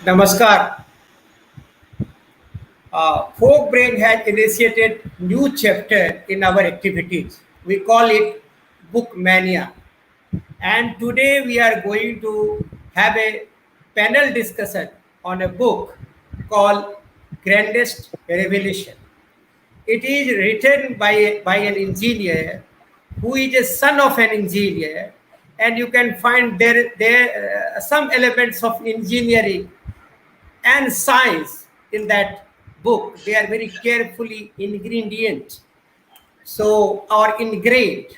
Namaskar. Folk Brain has initiated new chapter in our activities. We call it Book Mania. And today we are going to have a panel discussion on a book called Grandest Revelation. It is written by an engineer who is a son of an engineer, and you can find there some elements of engineering and science in that book. They are very carefully ingredient, so or ingrained.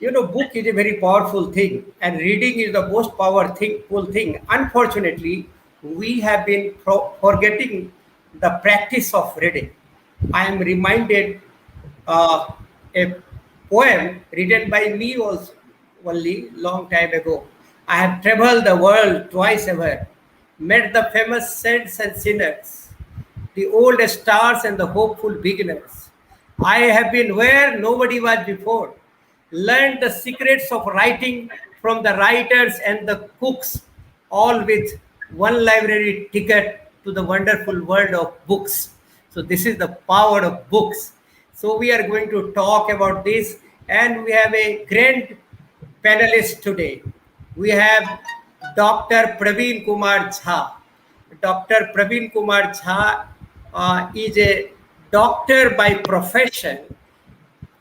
Book is a very powerful thing, and reading is the most powerful thing. Unfortunately, we have been forgetting the practice of reading. I am reminded a poem written by me also only long time ago. I have traveled the world twice ever, met the famous saints and sinners, the old stars and the hopeful beginners. I have been where nobody was before, learned the secrets of writing from the writers and the cooks, all with one library ticket to the wonderful world of books. So this is the power of books. So we are going to talk about this, and we have a grand panelist today. We have Dr. Praveen Kumar Jha. Dr. Praveen Kumar Jha is a doctor by profession,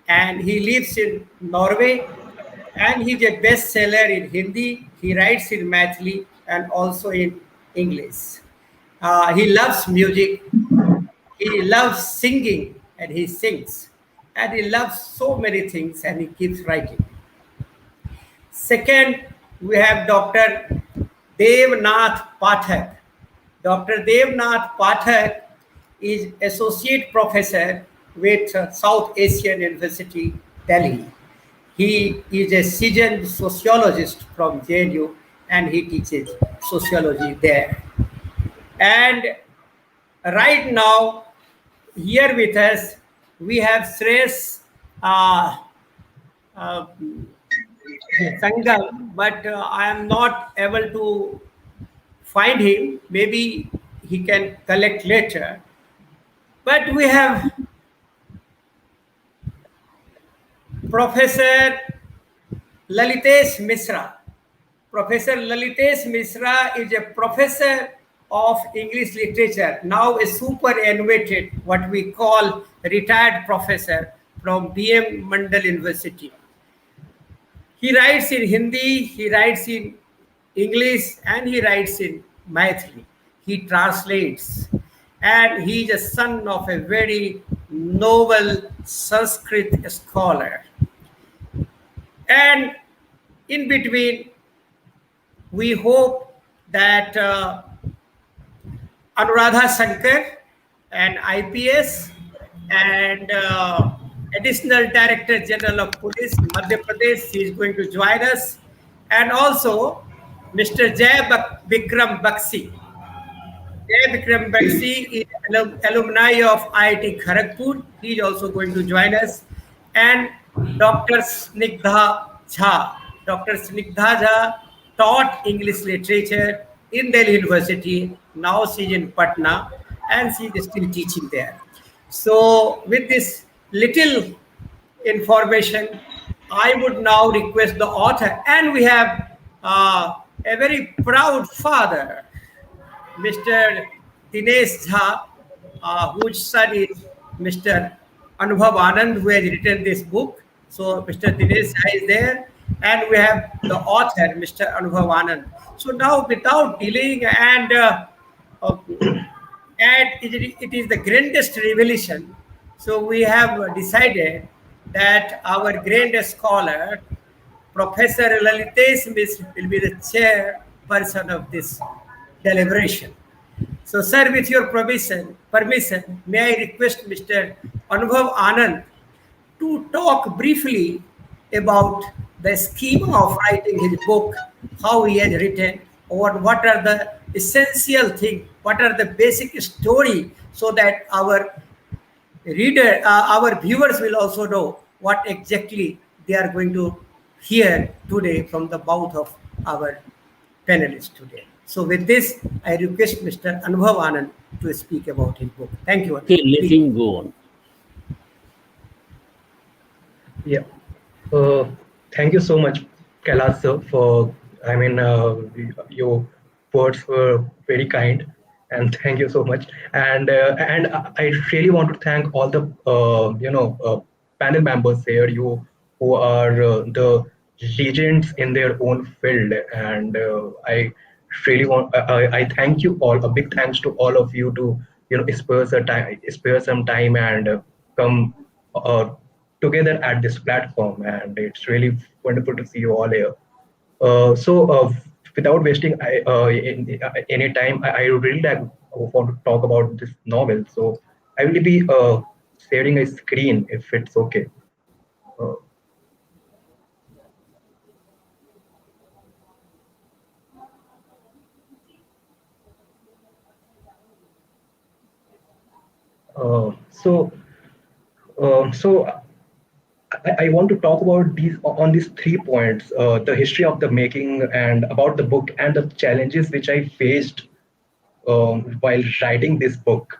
and he lives in Norway, and he's a bestseller in Hindi. He writes in Mathli and also in English. He loves music, he loves singing, and he sings, and he loves so many things, and he keeps writing. Second, we have Dr. Nath Pathak. Dr. Nath Pathak is associate professor with South Asian University, Delhi. He is a seasoned sociologist from JNU, and he teaches sociology there. And right now, here with us, we have Sreyash Sangam, but I am not able to find him. Maybe he can collect later. But we have Professor Lalitesh Mishra. Professor Lalitesh Mishra is a professor of English literature, now a superannuated, what we call retired professor from BM Mandal University. He writes in Hindi, he writes in English, and he writes in Mathli. He translates, and he is a son of a very noble Sanskrit scholar. And in between, we hope that Anuradha Shankar, and IPS, and Additional Director General of Police, Madhya Pradesh, he is going to join us, and also Mr. Jay Bikram Bakshi. Jay Bikram Bakshi is alumni of IIT Kharagpur. He is also going to join us, and Dr. Snigdha Jha. Dr. Snigdha Jha taught English literature in Delhi University. Now she is in Patna, and she is still teaching there. So with this little information, I would now request the author, and we have a very proud father, Mr. Dinesh Jha, whose son is Mr. Anubhav Anand, who has written this book. So Mr. Dinesh Jha is there, and we have the author, Mr. Anubhav Anand. So now, without delaying, and it is the grandest revelation. So we have decided that our grandest scholar, Professor Lalitesh Mishra, will be the chairperson of this deliberation. So, sir, with your permission, may I request Mr. Anubhav Anand to talk briefly about the schema of writing his book, how he has written, or what are the essential things, what are the basic story, so that our our viewers will also know what exactly they are going to hear today from the mouth of our panelists today. So with this, I request Mr. Anubhav Anand to speak about his book. Thank you. Okay, let him go on. Yeah. Thank you so much, Kailash sir, for, your words were very kind, and thank you so much. And I really want to thank all the panel members here, you who are the legends in their own field, and I really want I thank you all. A big thanks to all of you to spare some time and come uh, together at this platform, and it's really wonderful to see you all here. Without wasting any time, I really want to talk about this novel. So I will be sharing a screen if it's okay. Uh, uh, so, so I want to talk about these 3 points: the history of the making, and about the book, and the challenges which I faced while writing this book.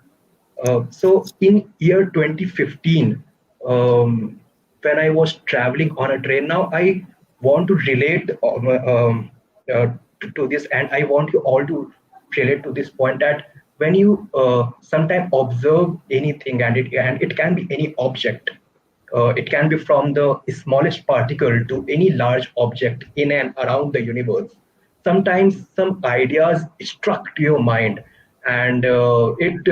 So in year 2015, when I was traveling on a train, now I want to relate to this, and I want you all to relate to this point, that when you sometimes observe anything, and it can be any object, it can be from the smallest particle to any large object in and around the universe. Sometimes some ideas struck to your mind, and it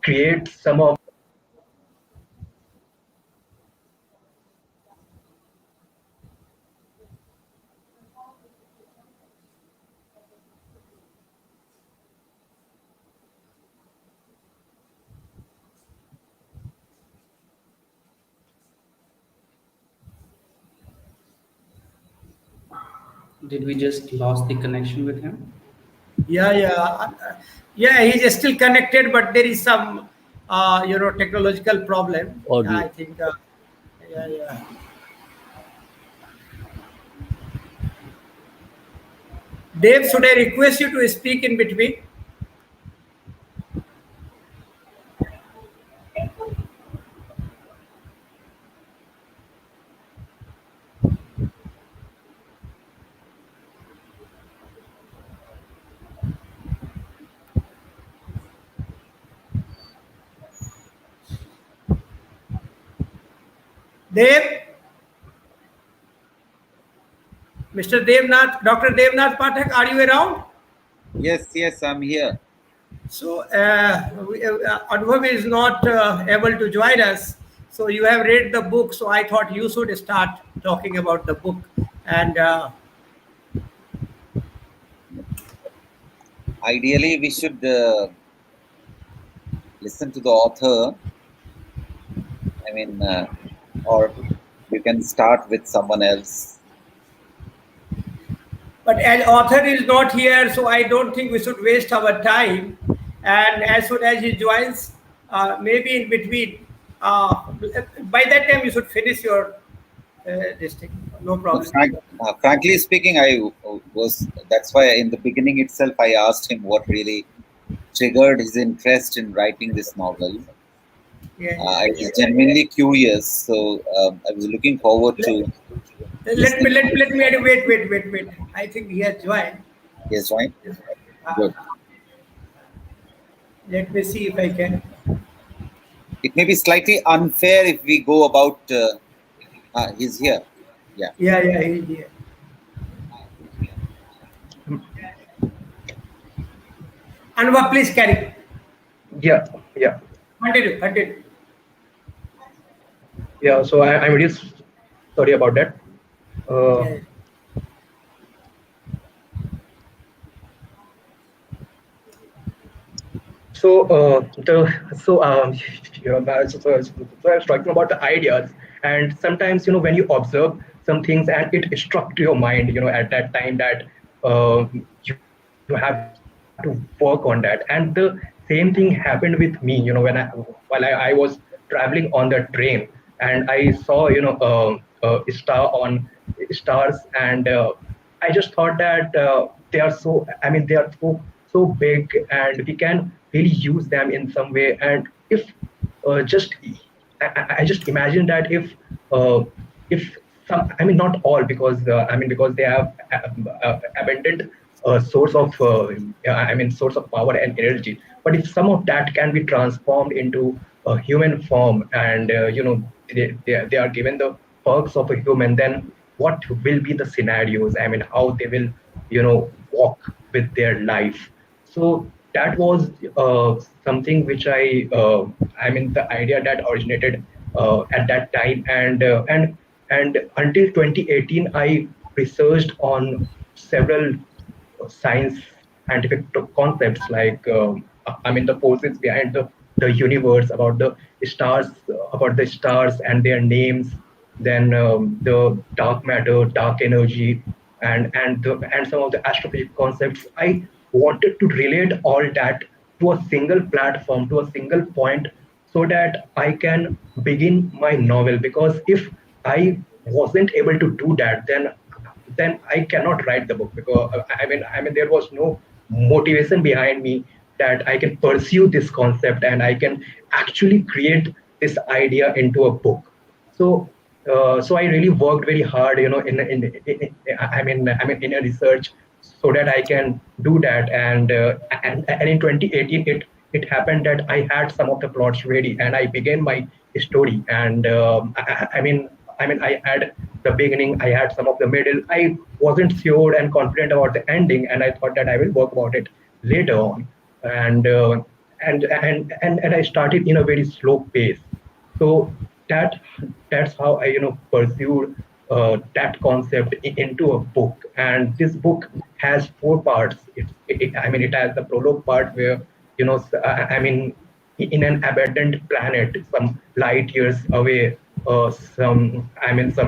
creates some of. Did we just lost the connection with him? Yeah, he's still connected, but there is some, technological problem. Audio. I think, yeah. Dave, should I request you to speak in between? Dev, Mr. Devnath, Dr. Devnath Pathak, are you around? Yes, I'm here. So, Anubhav is not able to join us. So, you have read the book. So, I thought you should start talking about the book. And Ideally, we should listen to the author. I mean, or you can start with someone else. but as author is not here, so I don't think we should waste our time. And as soon as he joins, maybe in between, by that time you should finish your this thing. No problem. Frankly speaking, that's why in the beginning itself, I asked him what really triggered his interest in writing this novel. I was genuinely curious, so I was looking forward to. Let me add. Wait. I think he has joined. Yes, right. Good. Let me see if I can. It may be slightly unfair if we go about. He's here. Yeah. Yeah, he's here. Anubhav, please carry. Yeah. Continue. Yeah. So I'm really sorry about that. Yeah. So I was talking about the ideas, and sometimes when you observe some things and it struck to your mind, at that time, that you have to work on that, and the same thing happened with me. While I was traveling on the train, and I saw a star on stars, and I just thought that they are so, I mean, they are so big, and we can really use them in some way. And if just I just imagine that uh, if some, I mean, not all, because I mean, because they have abundant source of I mean, source of power and energy. But if some of that can be transformed into a human form, and they are given the perks of a human, then what will be the scenarios? I mean, how they will walk with their life. So that was something which I mean, the idea that originated at that time. And until 2018, I researched on several science scientific concepts, like I mean, the forces behind the universe, about the stars and their names, then the dark matter, dark energy, and some of the astrophysics concepts. I wanted to relate all that to a single platform, to a single point, so that I can begin my novel. Because if I wasn't able to do that, then I cannot write the book, because I mean there was no motivation behind me that I can pursue this concept and I can actually create this idea into a book. So so I really worked very hard, I mean in a research, so that I can do that. And in 2018, it happened that I had some of the plots ready, and I began my story. And I mean, I had the beginning, I had some of the middle. I wasn't sure and confident about the ending, and I thought that I will work about it later on. And and I started in a very slow pace. So that that's how I pursued that concept into a book. And this book has four parts. I mean, it has the prologue part, where I mean, in an abandoned planet, some light years away, some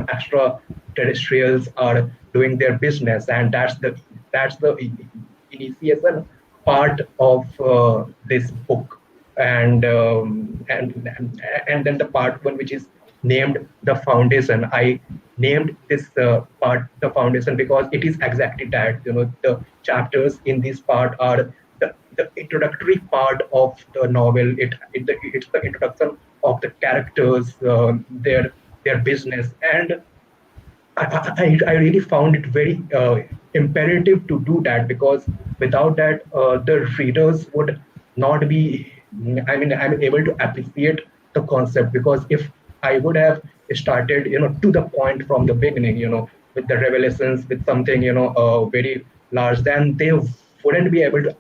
extraterrestrials are doing their business, and that's the initiation part of this book. And then the part one, which is named the foundation. I named this part the foundation because it is exactly that. The chapters in this part are the introductory part of the novel. It's the introduction of the characters, their business. And I really found it very imperative to do that, because without that, the readers would not be, I'm able to appreciate the concept. Because if I would have started, to the point from the beginning, with the revelations, with something, very large, then they wouldn't be able to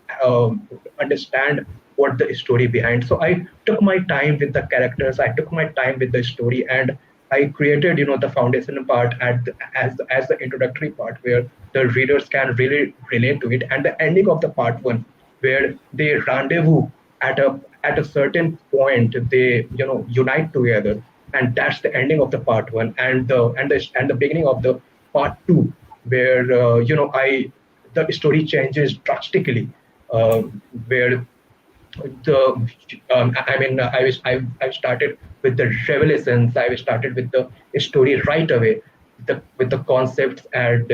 understand what the story behind. So I took my time with the characters, I took my time with the story, and I created, the foundation part as the introductory part, where the readers can really relate to it, and the ending of the part one, where they rendezvous at a certain point, they unite together, and that's the ending of the part one. And the beginning of the part two, where the story changes drastically, uh, where the I started with the revelations. I started with the story right away, with the concepts, and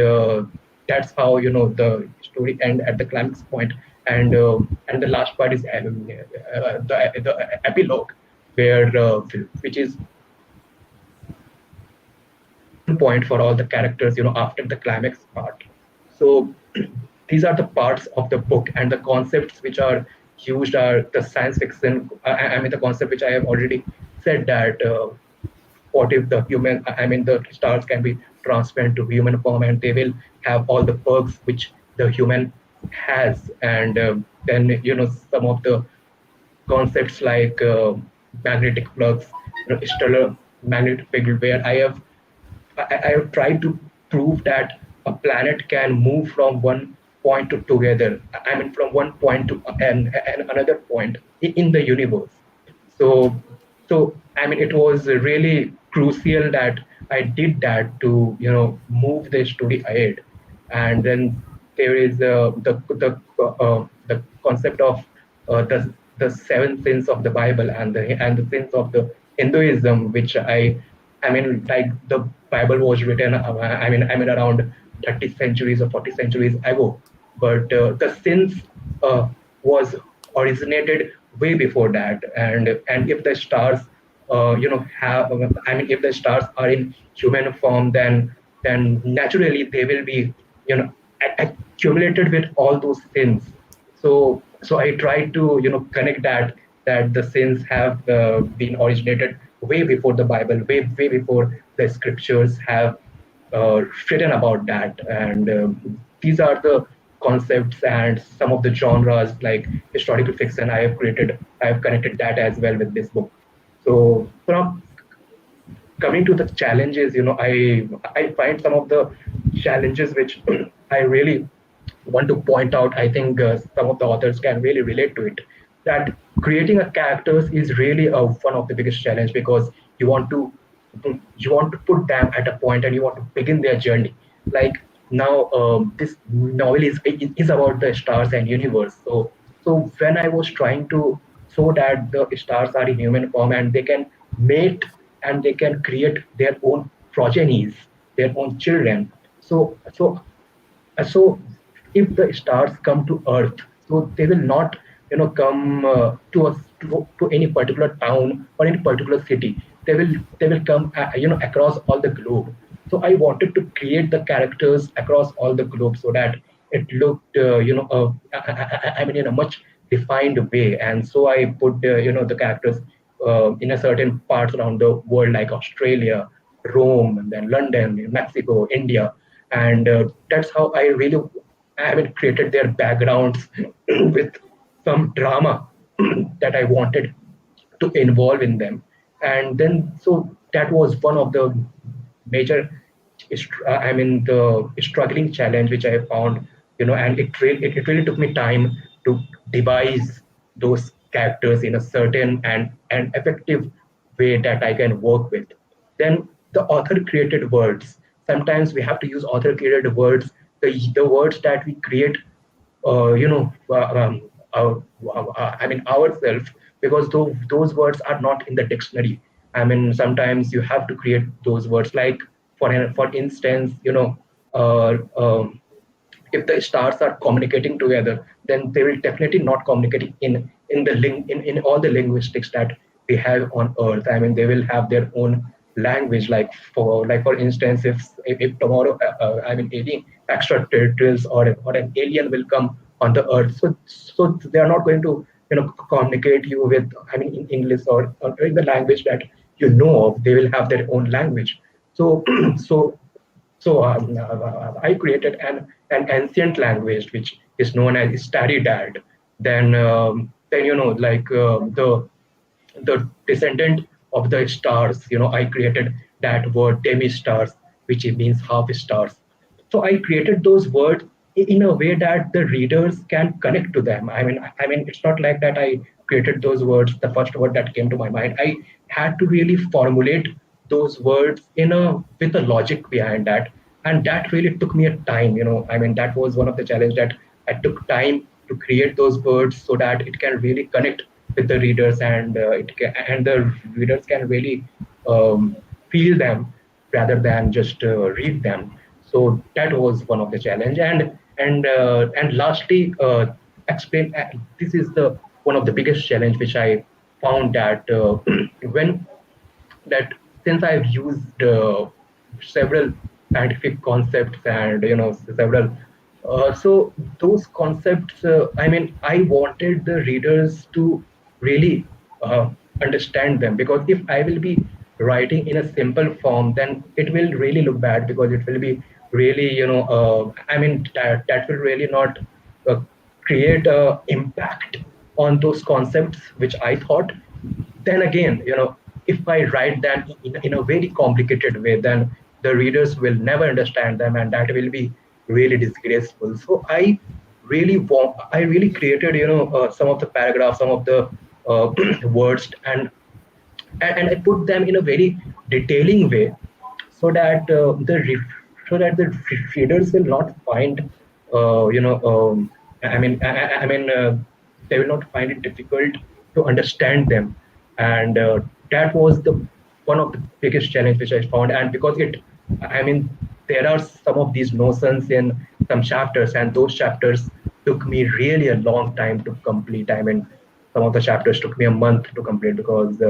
that's how the story end at the climax point. And the last part is the epilogue, where which is point for all the characters, after the climax part. So these are the parts of the book, and the concepts which are used are the science fiction. I mean, the concept which I have already said, that what if the human, I mean, the stars can be transferred to human form, and they will have all the perks which the human has. And then some of the concepts like magnetic flux, stellar magnetic field, where I have tried to prove that a planet can move from one point to together. I mean, from one point to and another point in the universe. So, so I mean, it was really crucial that I did that to move the story ahead. And then there is the concept of the seven sins of the Bible, and the sins of the Hinduism, which I mean, like, the Bible was written, around 30 centuries or 40 centuries ago. but the sins was originated way before that. And if the stars have, I mean, if the stars are in human form, then naturally they will be, accumulated with all those sins. So I try to connect that the sins have been originated way before the Bible, way before the scriptures have written about that. And these are the concepts and some of the genres like historical fiction I have connected that as well with this book. So from coming to the challenges, I find some of the challenges which I really want to point out. I think some of the authors can really relate to it. That creating a characters is really one of the biggest challenge, because you want to put them at a point and you want to begin their journey. Like now, this novel is about the stars and universe. So when I was trying to show that the stars are in human form and they can mate and they can create their own progenies, their own children. So if the stars come to Earth, so they will not, come to us to any particular town or any particular city. They will come, across all the globe. So I wanted to create the characters across all the globe so that it looked, I mean, in a much defined way. And so I put, the characters in a certain parts around the world, like Australia, Rome, and then London, Mexico, India. And that's how I really haven't created their backgrounds with some drama that I wanted to involve in them. And then, so that was one of the major, I mean, the struggling challenge which I found, and it really took me time to devise those characters in a certain and effective way that I can work with. Then the author created words. Sometimes we have to use author created words, the words that we create, uh, you know, uh, um, I mean, ourselves, because those words are not in the dictionary. I mean, sometimes you have to create those words. Like for instance, if the stars are communicating together, then they will definitely not communicate in all the linguistics that we have on Earth. I mean, they will have their own language. Like for instance, if tomorrow, I mean, any extraterrestrials or an alien will come on the Earth, so they are not going to communicate you with, I mean, in English or in the language that you know of. They will have their own language. So I created an ancient language which is known as Staridad. Then like the descendant of the stars. I created that word demi stars, which means half stars. So I created those words in a way that the readers can connect to them. I mean, it's not like that I created those words, the first word that came to my mind. I had to really formulate those words in a with a logic behind that, and that really took me a time. I mean, that was one of the challenge, that I took time to create those words so that it can really connect with the readers, and and the readers can really feel them rather than just read them. So that was one of the challenge. And lastly, explain. This is the one of the biggest challenge which I found, that when that since I've used several scientific concepts and several, so those concepts, I mean, I wanted the readers to really understand them, because if I will be writing in a simple form, then it will really look bad, because it will be really, I mean, that will really not uh, create a impact on those concepts which I thought. Then again, if I write them in a very complicated way, then the readers will never understand them, and that will be really disgraceful. So I really created, some of the paragraphs, some of the words, and I put them in a very detailing way, so that the readers will not find, uh, you know um, I mean, they will not find it difficult to understand them. And that was the one of the biggest challenge which I found. And because I mean, there are some of these notions in some chapters, and those chapters took me really a long time to complete. I mean, some of the chapters took me a month to complete because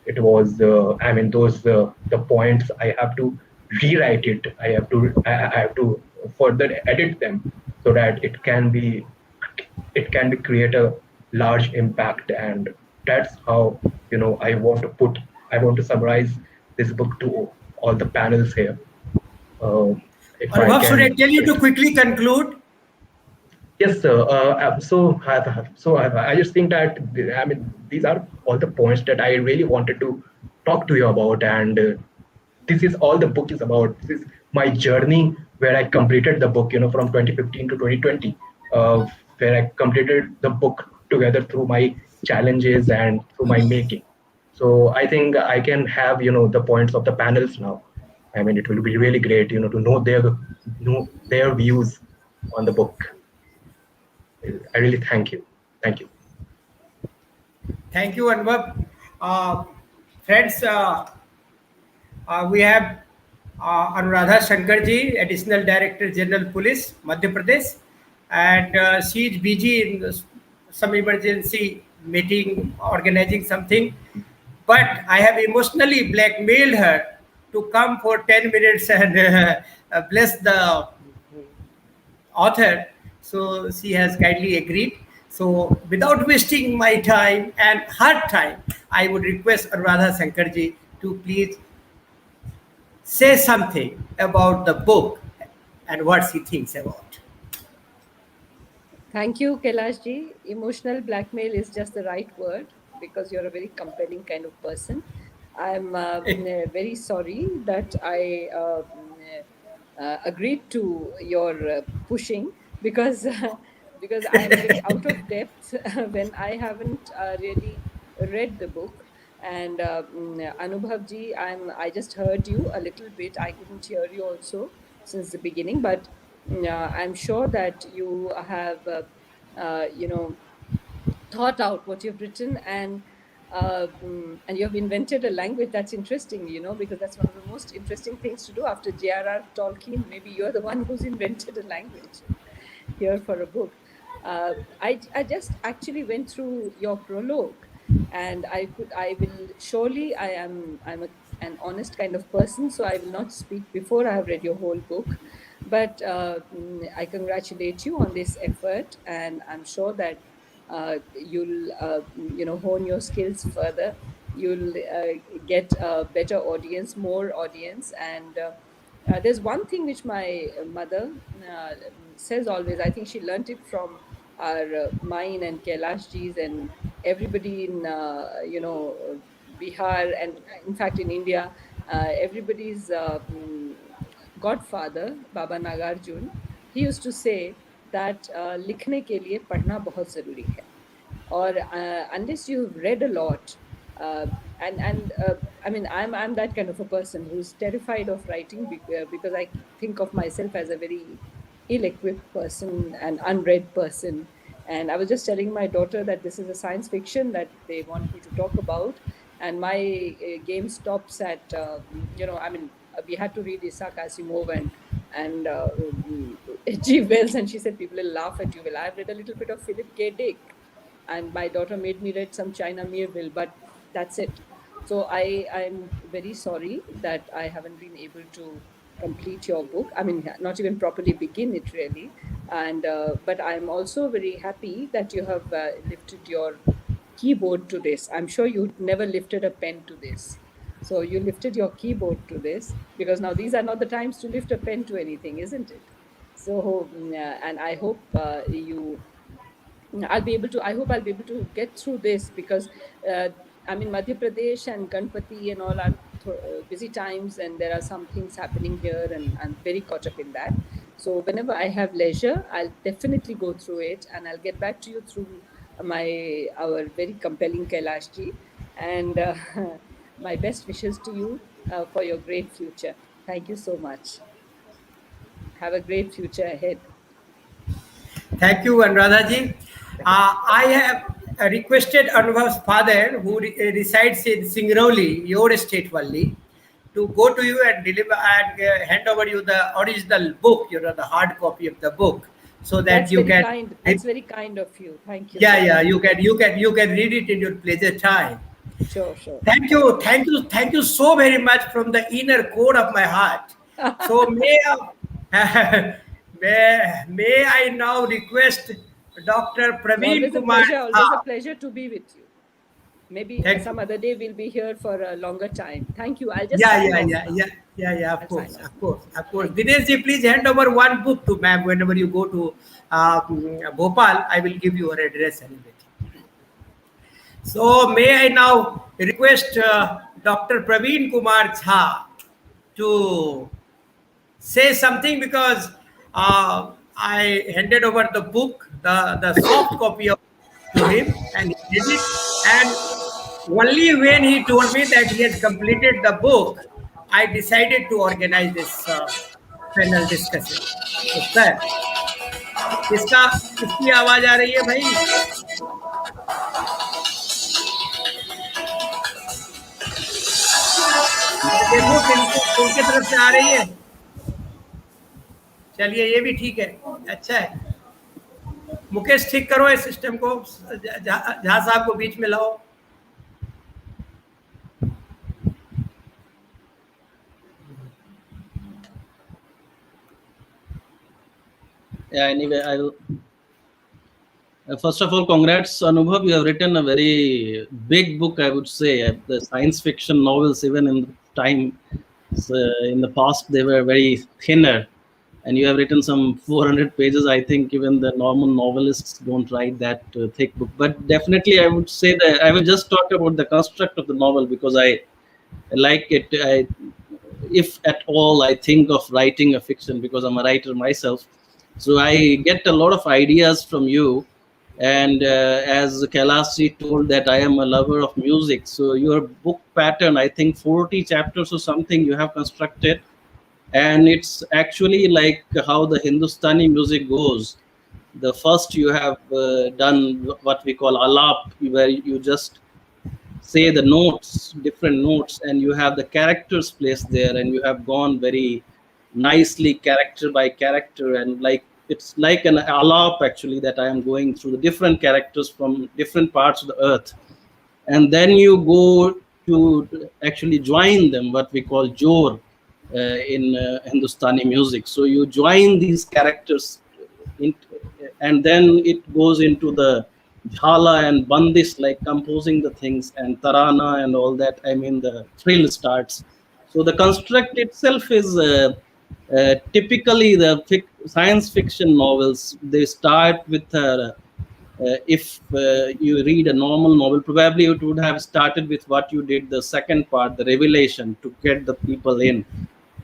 it was, I mean, those the points I have to rewrite it. I have to further edit them so that it can be create a large impact, and that's how I want to summarize this book to all the panels here. If I Anubhav, should I can tell you say. to quickly conclude? Yes, sir. I just think that I mean these are all the points that I really wanted to talk to you about, and this is all the book is about. This is my journey where I completed the book, from 2015 to 2020, where I completed the book together through my challenges and through my making. So I think I can have, the points of the panels now. I mean, it will be really great, to know their views on the book. I really thank you. Thank you. Thank you, Anubhav. Friends, we have Anuradha Shankarji, Additional Director General Police, Madhya Pradesh, and she is busy in some emergency meeting, organizing something. But I have emotionally blackmailed her to come for 10 minutes and bless the author. So she has kindly agreed. So without wasting my time and her time, I would request Anuradha Shankarji to please say something about the book and what she thinks about. Thank you, Kailashji. Emotional blackmail is just the right word because you're a very compelling kind of person. I'm very sorry that I agreed to your pushing because because I am very out of depth when I haven't really read the book. And Anubhavji, I just heard you a little bit. I couldn't hear you also since the beginning, but I'm sure that you have, thought out what you've written, and you have invented a language that's interesting, because that's one of the most interesting things to do after J.R.R. Tolkien. Maybe you're the one who's invented a language here for a book. I just actually went through your prologue, and I'm an honest kind of person, so I will not speak before I have read your whole book. But I congratulate you on this effort, and I'm sure that you'll hone your skills further. You'll get a better audience, more audience, and there's one thing which my mother says always. I think she learnt it from our mine and Kailashji's and everybody in Bihar, and in fact in India, everybody's godfather, Baba Nagarjun. He used to say that लिखने के लिए पढ़ना बहुत ज़रूरी है, or unless you've read a lot, I mean, I'm that kind of a person who's terrified of writing because I think of myself as a very ill-equipped person and unread person. And I was just telling my daughter that this is a science fiction that they want me to talk about, and my game stops at I mean, we had to read Isaac Asimov and H.G. Wells, and she said people will laugh at you. Well, I've read a little bit of Philip K. Dick, and my daughter made me read some China Miéville, but that's it. So I'm very sorry that I haven't been able to complete your book. I mean, not even properly begin it really. And but I'm also very happy that you have lifted your keyboard to this. I'm sure you never lifted a pen to this. So you lifted your keyboard to this, because now these are not the times to lift a pen to anything, isn't it? So and I hope I hope I'll be able to get through this, because I mean, Madhya Pradesh and Ganpati and all are busy times, and there are some things happening here, and I'm very caught up in that. So whenever I have leisure, I'll definitely go through it, and I'll get back to you through our very compelling Kailashji, and my best wishes to you for your great future. Thank you so much. Have a great future ahead. Thank you, Anuradha. I have requested Anubhav's father, who resides in Singrauli, your state, Valli, to go to you and deliver and hand over you the original book, the hard copy of the book, so that That's you very can. kind. That's very kind of you. Thank you. Yeah, so yeah. much. You can read it in your pleasure time. Sure, sure. Thank you so very much from the inner core of my heart. So may I now request Dr. It's Praveen always a Kumar pleasure. Jha. Always a pleasure to be with you. Maybe Thank some you. other day we'll be here for a longer time. Thank you. I'll just Yeah, sign yeah, off yeah, now. yeah, yeah, yeah. Of I'll course, sign off of now. course, of course. Thank you. Dinesh ji, please hand over one book to ma'am whenever you go to Bhopal. I will give you her address and everything. So may I now request Dr. Praveen Kumar Jha to say something, because I handed over the book, the soft copy of to him, and he did it. And only when he told me that he has completed the book, I decided to organize this panel discussion. तो sir, किसका किसकी आवाज आ रही है भाई? मैं देखूं किनकी तरफ से आ रही है. चलिए ये भी ठीक है, अच्छा है. मुकेश ठीक करो इस सिस्टम को, झा साहब को बीच में लाओ. Yeah, anyway, I will. First of all, congrats, Anubhav. You have written a very big book, I would say. The science fiction novels, even in the time, in the past, they were very thinner. And you have written some 400 pages. I think even the normal novelists don't write that thick book. But definitely, I would say that I will just talk about the construct of the novel, because I like it. If at all I think of writing a fiction, because I'm a writer myself, so I get a lot of ideas from you. And as Kailash told that I am a lover of music, so your book pattern, I think 40 chapters or something you have constructed, and it's actually like how the Hindustani music goes. The first you have done what we call alap, where you just say the notes, different notes, and you have the characters placed there, and you have gone very nicely character by character, and like it's like an alap actually, that I am going through the different characters from different parts of the earth, and then you go to actually join them, what we call jor in Hindustani music. So you join these characters in, and then it goes into the jhala and bandis, like composing the things, and tarana and all that. I mean, the thrill starts. So the construct itself is typically the science fiction novels. They start with if you read a normal novel, probably it would have started with what you did, the second part, the revelation, to get the people in.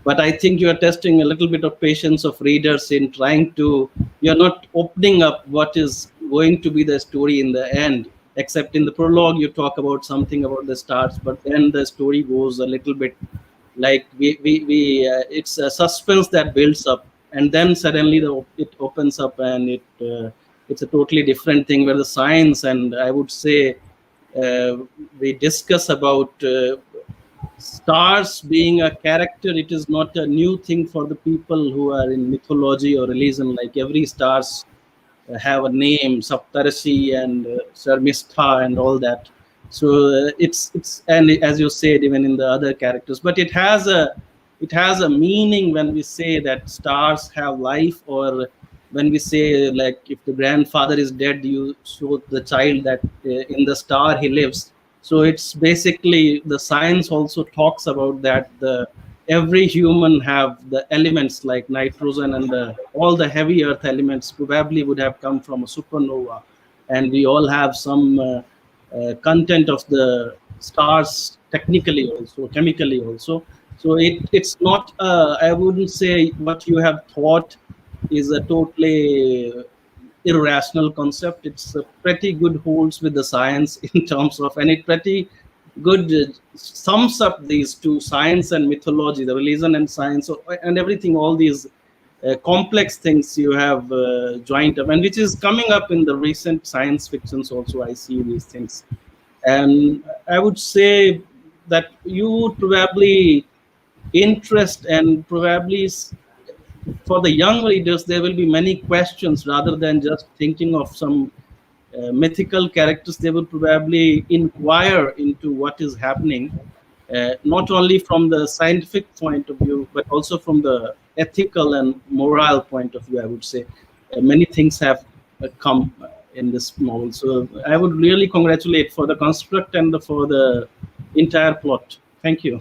But I think you are testing a little bit of patience of readers in trying to, you're not opening up what is going to be the story in the end, except in the prologue you talk about something about the stars, but then the story goes a little bit like it's a suspense that builds up, and then suddenly it opens up, and it's a totally different thing, where the science, and I would say we discuss about stars being a character. It is not a new thing for the people who are in mythology or religion. Like every stars have a name, Saptarshi and Sharmistha and all that. So it's and as you said, even in the other characters, but it has a meaning when we say that stars have life, or when we say, like, if the grandfather is dead, you show the child that in the star he lives. So it's basically, the science also talks about that every human have the elements like nitrogen, and all the heavy earth elements probably would have come from a supernova, and we all have some content of the stars, technically also, chemically also. So it's not I wouldn't say what you have thought is a totally irrational concept. It's a pretty good holds with the science in terms of, and it pretty good sums up these two, science and mythology, the religion and science, and everything, all these complex things you have joined up, and which is coming up in the recent science fictions also. I see these things, and I would say that you would probably interest and probably for the young readers, there will be many questions rather than just thinking of some mythical characters. They will probably inquire into what is happening, not only from the scientific point of view, but also from the ethical and moral point of view, I would say. Many things have come in this novel. So I would really congratulate for the construct and for the entire plot. Thank you.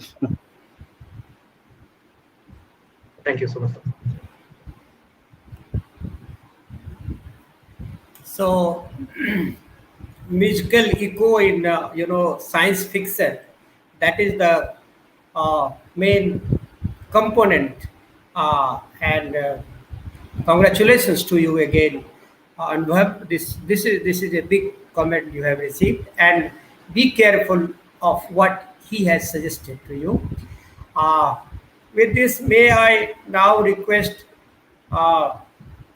Thank you so much, sir. So, musical echo in science fiction, that is the main component, and congratulations to you again, Anubhav. This is a big comment you have received, and be careful of what he has suggested to you. uh, with this, may I now request uh,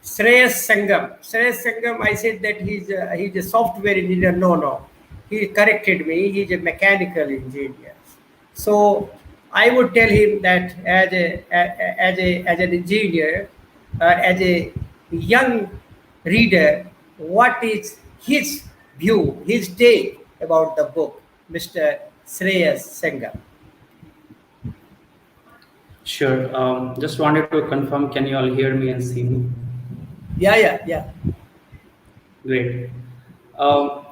Sreyash Sangam. Sreyash Sangam, I said that he's a software engineer. No, no. He corrected me. He's a mechanical engineer. So I would tell him that as an engineer, as a young reader, what is his view, his take about the book, Mr. Sreyash Sangam? Sure. Just wanted to confirm, can you all hear me and see me? Yeah. Great.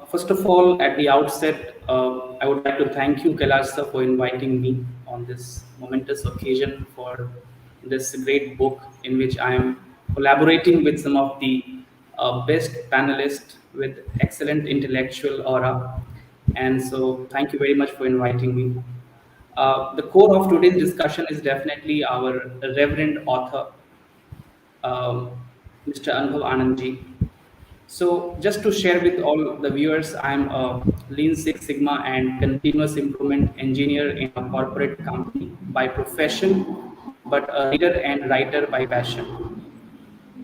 First of all, at the outset, I would like to thank you, Kailash sir, for inviting me on this momentous occasion for this great book in which I am collaborating with some of the best panelists with excellent intellectual aura. And so thank you very much for inviting me. The core of today's discussion is definitely our reverend author, Mr. Anubhav Anand ji. So just to share with all the viewers, I'm a Lean Six Sigma and continuous improvement engineer in a corporate company by profession, but a reader and writer by passion.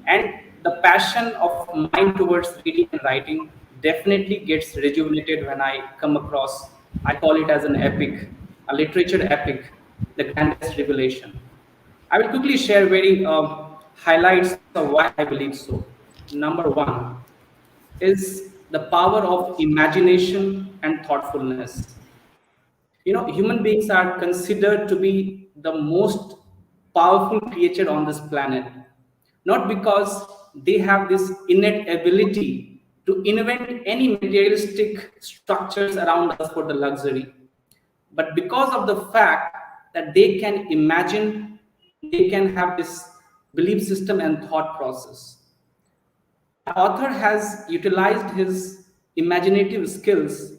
And the passion of mine towards reading and writing definitely gets rejuvenated when I come across, I call it as an epic, a literature epic, the grandest revelation. I will quickly share very highlights of why I believe so. Number one is the power of imagination and thoughtfulness. Human beings are considered to be the most powerful creature on this planet, not because they have this innate ability to invent any materialistic structures around us for the luxury, but because of the fact that they can imagine, they can have this belief system and thought process. Our author has utilized his imaginative skills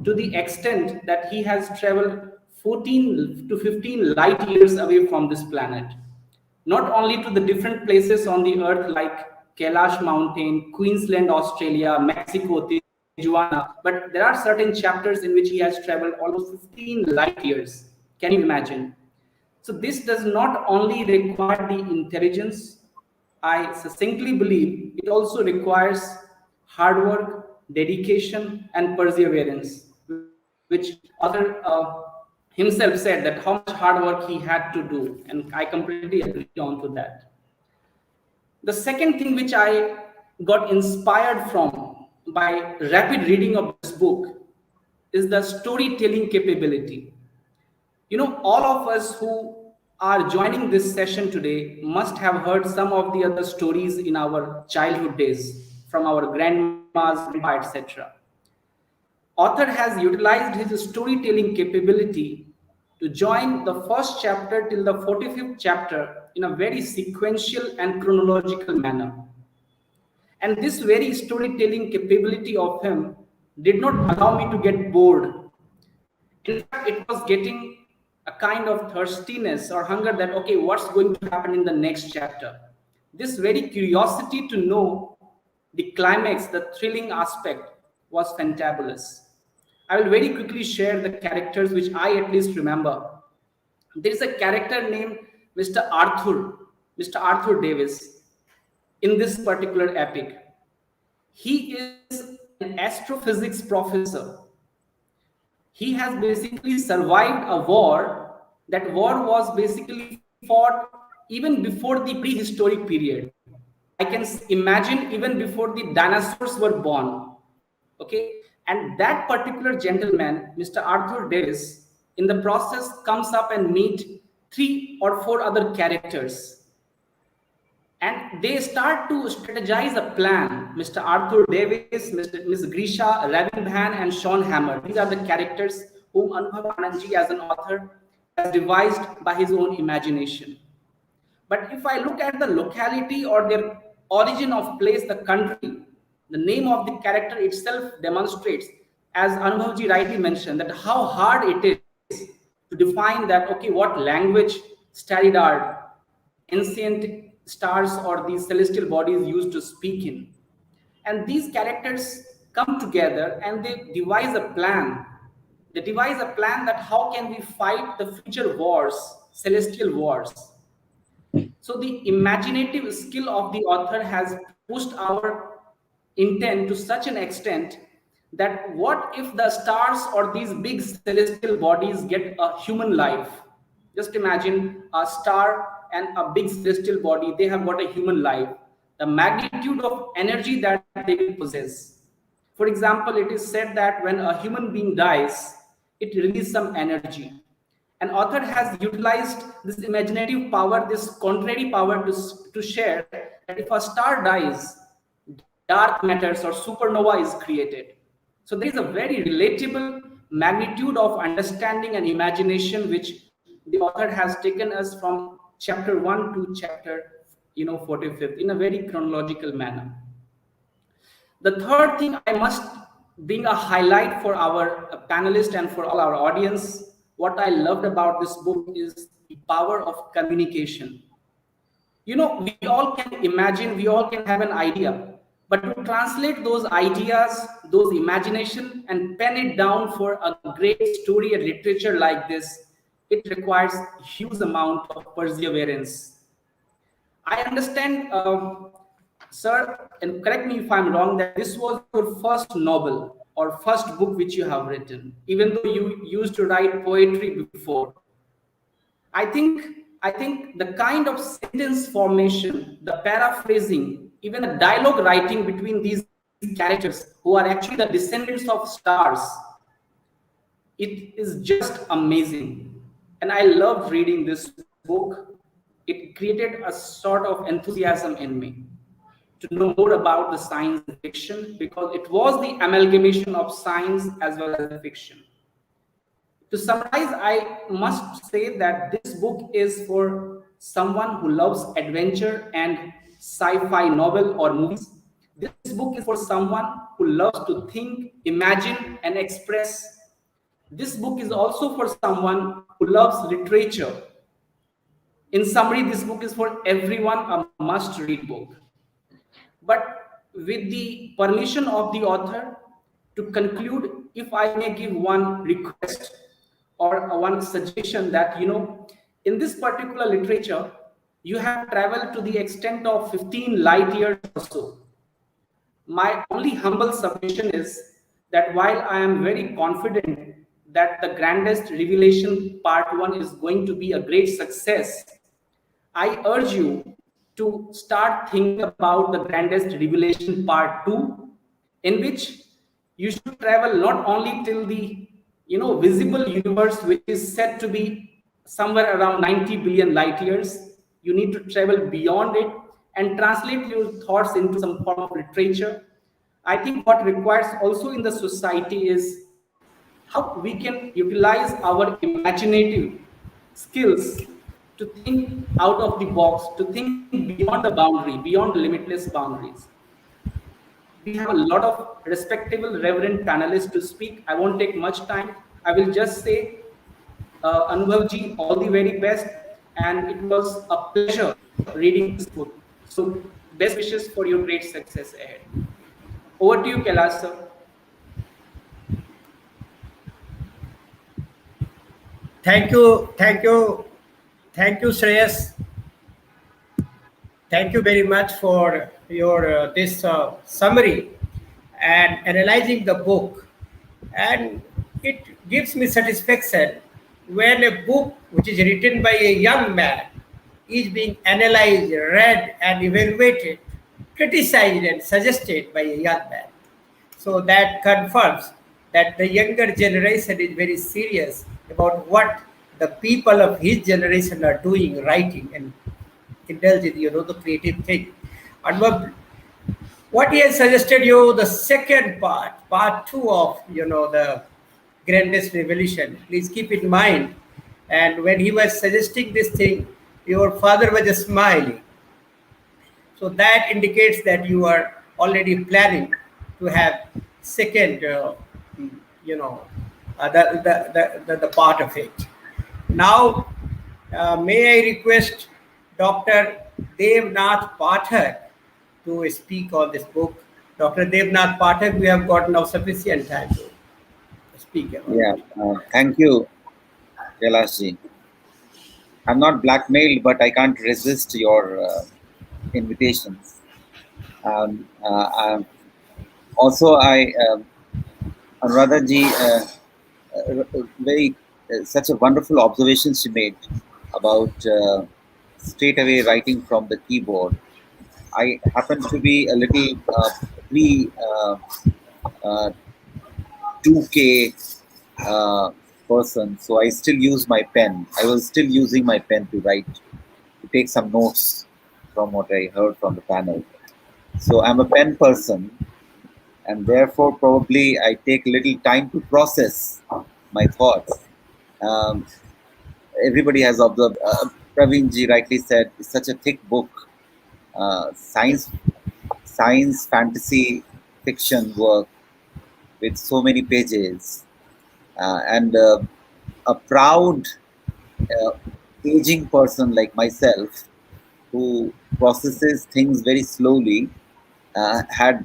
to the extent that he has traveled 14 to 15 light years away from this planet, not only to the different places on the earth like Kailash Mountain, Queensland, Australia, Mexico, Tijuana, but there are certain chapters in which he has traveled almost 15 light years. Can you imagine? So this does not only require the intelligence, I succinctly believe it also requires hard work, dedication, and perseverance, which author himself said that how much hard work he had to do, and I completely agree on to that. The second thing which I got inspired from by rapid reading of this book is the storytelling capability. All of us who are joining this session today must have heard some of the other stories in our childhood days from our grandmas, grandpa, etc. Author has utilized his storytelling capability to join the first chapter till the 45th chapter in a very sequential and chronological manner. And this very storytelling capability of him did not allow me to get bored. In fact, it was getting a kind of thirstiness or hunger that, okay, what's going to happen in the next chapter? This very curiosity to know the climax, the thrilling aspect was fantabulous. I will very quickly share the characters which I at least remember. There is a character named Mr. Arthur Davis in this particular epic. He is an astrophysics professor. He has basically survived a war. That war was basically fought even before the prehistoric period. I can imagine even before the dinosaurs were born. Okay, and that particular gentleman, Mr. Arthur Davis, in the process comes up and meet 3 or 4 other characters, and they start to strategize a plan. Mr. Arthur Davis, Ms. Grisha Ravinbhan, and Sean Hammer. These are the characters whom Anubhav Anand as an author has devised by his own imagination. But if I look at the locality or their origin of place, the country, the name of the character itself demonstrates, as Anubhavji rightly mentioned, that how hard it is to define that, okay, what language studied are ancient stars or these celestial bodies used to speak in. And these characters come together and they devise a plan. They devise a plan that how can we fight the future wars, celestial wars. So the imaginative skill of the author has pushed our intent to such an extent that what if the stars or these big celestial bodies get a human life? Just imagine a star and a big celestial body, they have got a human life. The magnitude of energy that they will possess. For example, it is said that when a human being dies, it releases some energy. An author has utilized this imaginative power, this contrary power to share that if a star dies, dark matters or supernova is created. So there is a very relatable magnitude of understanding and imagination which the author has taken us from chapter 1 to chapter 45th in a very chronological manner. The third thing I must bring a highlight for our panelists and for all our audience. What I loved about this book is the power of communication. We all can imagine, we all can have an idea, but to translate those ideas, those imagination, and pen it down for a great story and literature like this, it requires a huge amount of perseverance. I understand, sir, and correct me if I'm wrong, that this was your first novel or first book which you have written, even though you used to write poetry before. I think the kind of sentence formation, the paraphrasing, even the dialogue writing between these characters who are actually the descendants of stars, it is just amazing. And I loved reading this book. It created a sort of enthusiasm in me to know more about the science fiction, because it was the amalgamation of science as well as fiction. To summarize, I must say that this book is for someone who loves adventure and sci-fi novel or movies. This book is for someone who loves to think, imagine, and express. This book is also for someone who loves literature. In summary, this book is for everyone, a must-read book. But with the permission of the author, to conclude, if I may give one request or one suggestion that, in this particular literature, you have traveled to the extent of 15 light years or so. My only humble submission is that while I am very confident that the Grandest Revelation Part 1 is going to be a great success, I urge you to start thinking about the Grandest Revelation Part 2, in which you should travel not only till the visible universe, which is said to be somewhere around 90 billion light years. You need to travel beyond it and translate your thoughts into some form of literature. I think what requires also in the society is how we can utilize our imaginative skills to think out of the box, to think beyond the boundary, beyond the limitless boundaries. We have a lot of respectable, reverend panelists to speak. I won't take much time. I will just say, Anubhavji, all the very best. And it was a pleasure reading this book. So best wishes for your great success ahead. Over to you, Kailash sir. Thank you, Shreyas. Thank you very much for your this summary and analyzing the book. And it gives me satisfaction when a book which is written by a young man is being analyzed, read, and evaluated, criticized, and suggested by a young man. So that confirms that the younger generation is very serious about what the people of his generation are doing, writing, and indulge in, the creative thing. And what he has suggested you, the second part two of, the grandest revolution. Please keep in mind. And when he was suggesting this thing, your father was just smiling. So that indicates that you are already planning to have second, the part of it. Now, may I request Dr. Nath Pathak to speak on this book. Dr. Nath Pathak, we have got now sufficient time to speak about it. Thank you, Kailashji. I'm not blackmailed, but I can't resist your invitations. Also, Anuradhaji, such a wonderful observation she made about straight away writing from the keyboard. I happen to be a little pre-2K person, so I still use my pen. I was still using my pen to write, to take some notes from what I heard from the panel. So I'm a pen person, and therefore probably I take a little time to process my thoughts. Everybody has observed, Praveenji rightly said, it's such a thick book. Science, fantasy, fiction work with so many pages, and a proud aging person like myself who processes things very slowly had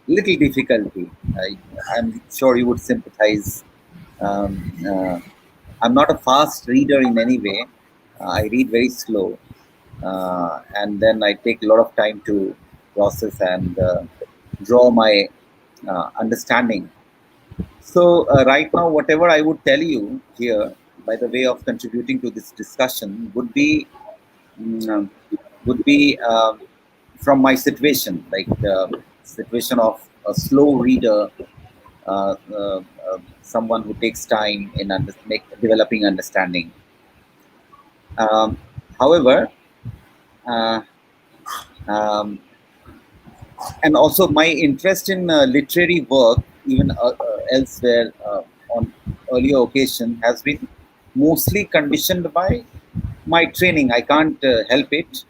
little difficulty. I'm sure you would sympathize. I'm not a fast reader in any way. I read very slow. And then I take a lot of time to process and draw my understanding. So right now, whatever I would tell you here, by the way of contributing to this discussion, would be from my situation, like the situation of a slow reader, someone who takes time in developing understanding. However, and also my interest in literary work, even elsewhere on earlier occasion, has been mostly conditioned by my training. I can't help it.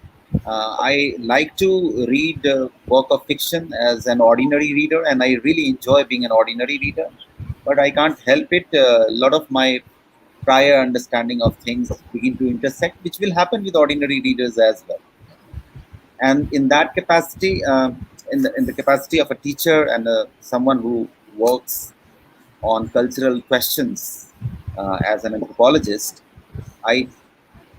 I like to read work of fiction as an ordinary reader, and I really enjoy being an ordinary reader. But I can't help it. A lot of my prior understanding of things begin to intersect, which will happen with ordinary readers as well. And in that capacity, in the capacity of a teacher and someone who works on cultural questions as an anthropologist, I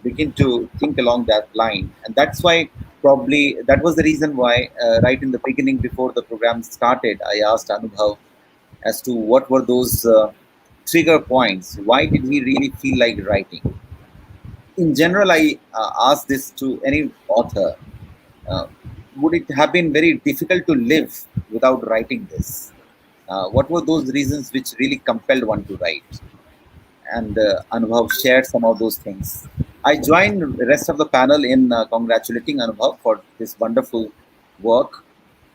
begin to think along that line. And that's why probably that was the reason why right in the beginning, before the program started, I asked Anubhav as to what were those trigger points. Why did he really feel like writing? In general, I ask this to any author. Would it have been very difficult to live without writing this? What were those reasons which really compelled one to write? And Anubhav shared some of those things. I joined the rest of the panel in congratulating Anubhav for this wonderful work.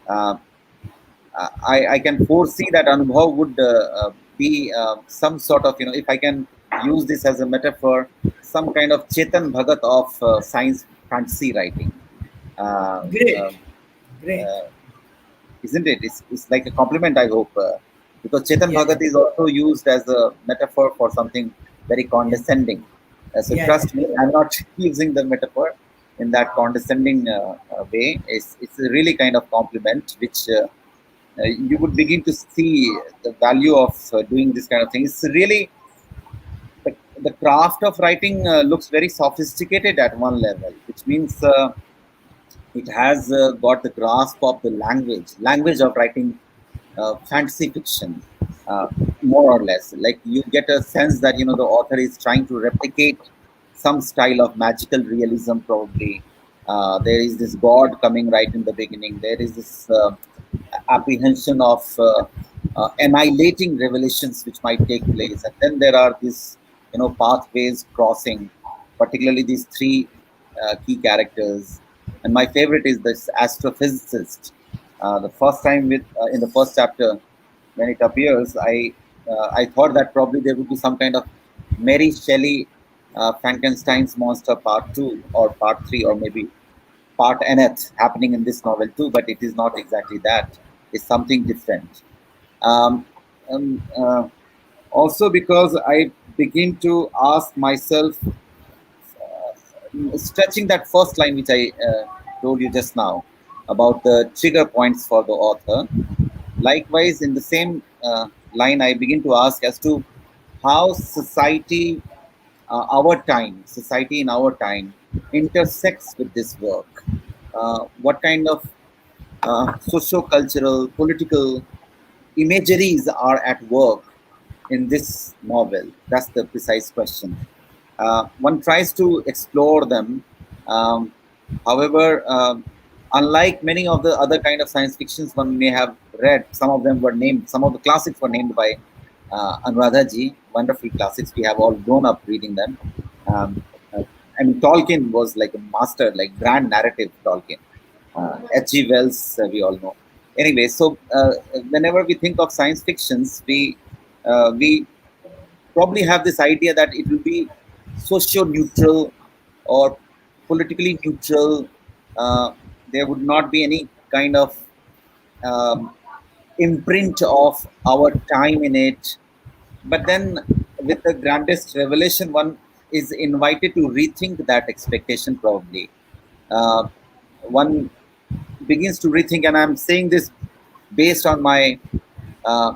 I can foresee that Anubhav would be some sort of, if I can use this as a metaphor, some kind of Chetan Bhagat of science fantasy writing. Great. Isn't it? It's like a compliment, I hope, because Chetan Bhagat is also used as a metaphor for something very condescending. So trust me, I'm not using the metaphor in that condescending way. It's a really kind of compliment, which you would begin to see the value of doing this kind of thing. It's really, the craft of writing looks very sophisticated at one level, which means it has got the grasp of the language of writing fantasy fiction, more or less. Like you get a sense that the author is trying to replicate some style of magical realism, probably. There is this God coming right in the beginning. There is this apprehension of annihilating revelations which might take place, and then there are these, pathways crossing, particularly these three key characters. And my favorite is this astrophysicist. The first time in the first chapter, when it appears, I thought that probably there would be some kind of Mary Shelley Frankenstein's monster part 2 or part 3 or maybe part nth happening in this novel too, but it is not exactly that. It's something different. Um, um, uh, Also, because I begin to ask myself, stretching that first line which I told you just now about the trigger points for the author. Likewise, in the same line, I begin to ask as to how society in our time intersects with this work. What kind of socio-cultural, political imageries are at work in this novel? That's the precise question. One tries to explore them. Um, However, unlike many of the other kind of science fictions one may have read, some of them were named, some of the classics were named by Anuradha ji, wonderful classics. We have all grown up reading them. Um, I mean, Tolkien was like a master, like grand narrative Tolkien. H.G. Wells, we all know. Anyway, so whenever we think of science fictions, we probably have this idea that it will be socio-neutral or politically neutral. There would not be any kind of um, imprint of our time in it. But then, with the grandest revelation, one is invited to rethink that expectation, probably. Uh, One begins to rethink, and I'm saying this based on my uh,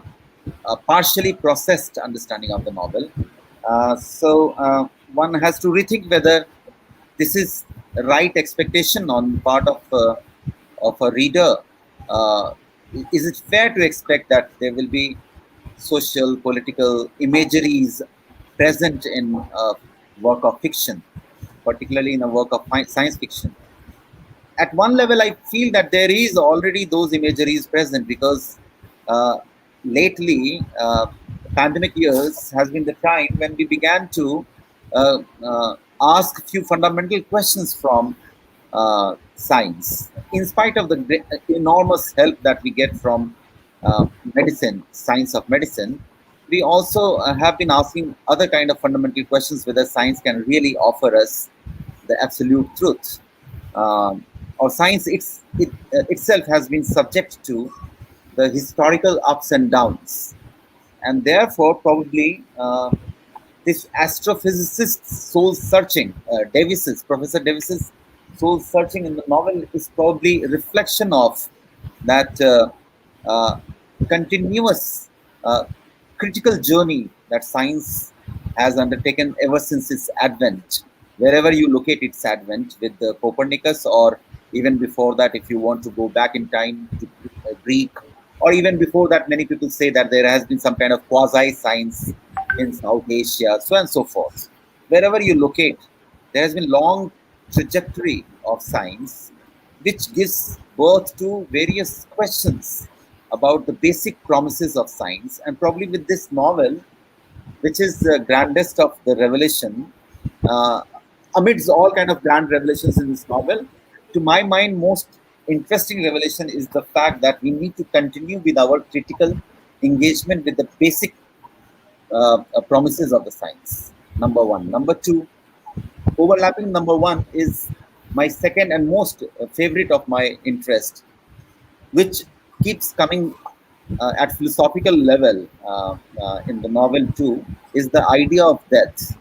partially processed understanding of the novel. One has to rethink whether this is the right expectation on part of a reader. Uh, is it fair to expect that there will be social, political imageries present in a work of fiction, particularly in a work of science fiction? At one level, I feel that there is already those imageries present because uh, lately, pandemic years has been the time when we began to ask a few fundamental questions from science. In spite of the enormous help that we get from medicine, science of medicine, we also have been asking other kind of fundamental questions whether science can really offer us the absolute truth. Or science itself has been subject to the historical ups and downs, and therefore probably this astrophysicist's soul searching, Professor Davis's soul searching in the novel is probably a reflection of that uh, continuous critical journey that science has undertaken ever since its advent. Wherever you locate its advent with the Copernicus, or even before that, if you want to go back in time to Greek, or even before that, many people say that there has been some kind of quasi science in South Asia, so on and so forth. Wherever you locate, there has been long trajectory of science, which gives birth to various questions about the basic promises of science. And probably with this novel, which is the grandest of the revelation, uh, amidst all kind of grand revelations in this novel, to my mind, most interesting revelation is the fact that we need to continue with our critical engagement with the basic promises of the science. Number one. Number two, overlapping number one is my second and most favorite of my interest, which keeps coming at philosophical level in the novel too, is the idea of death.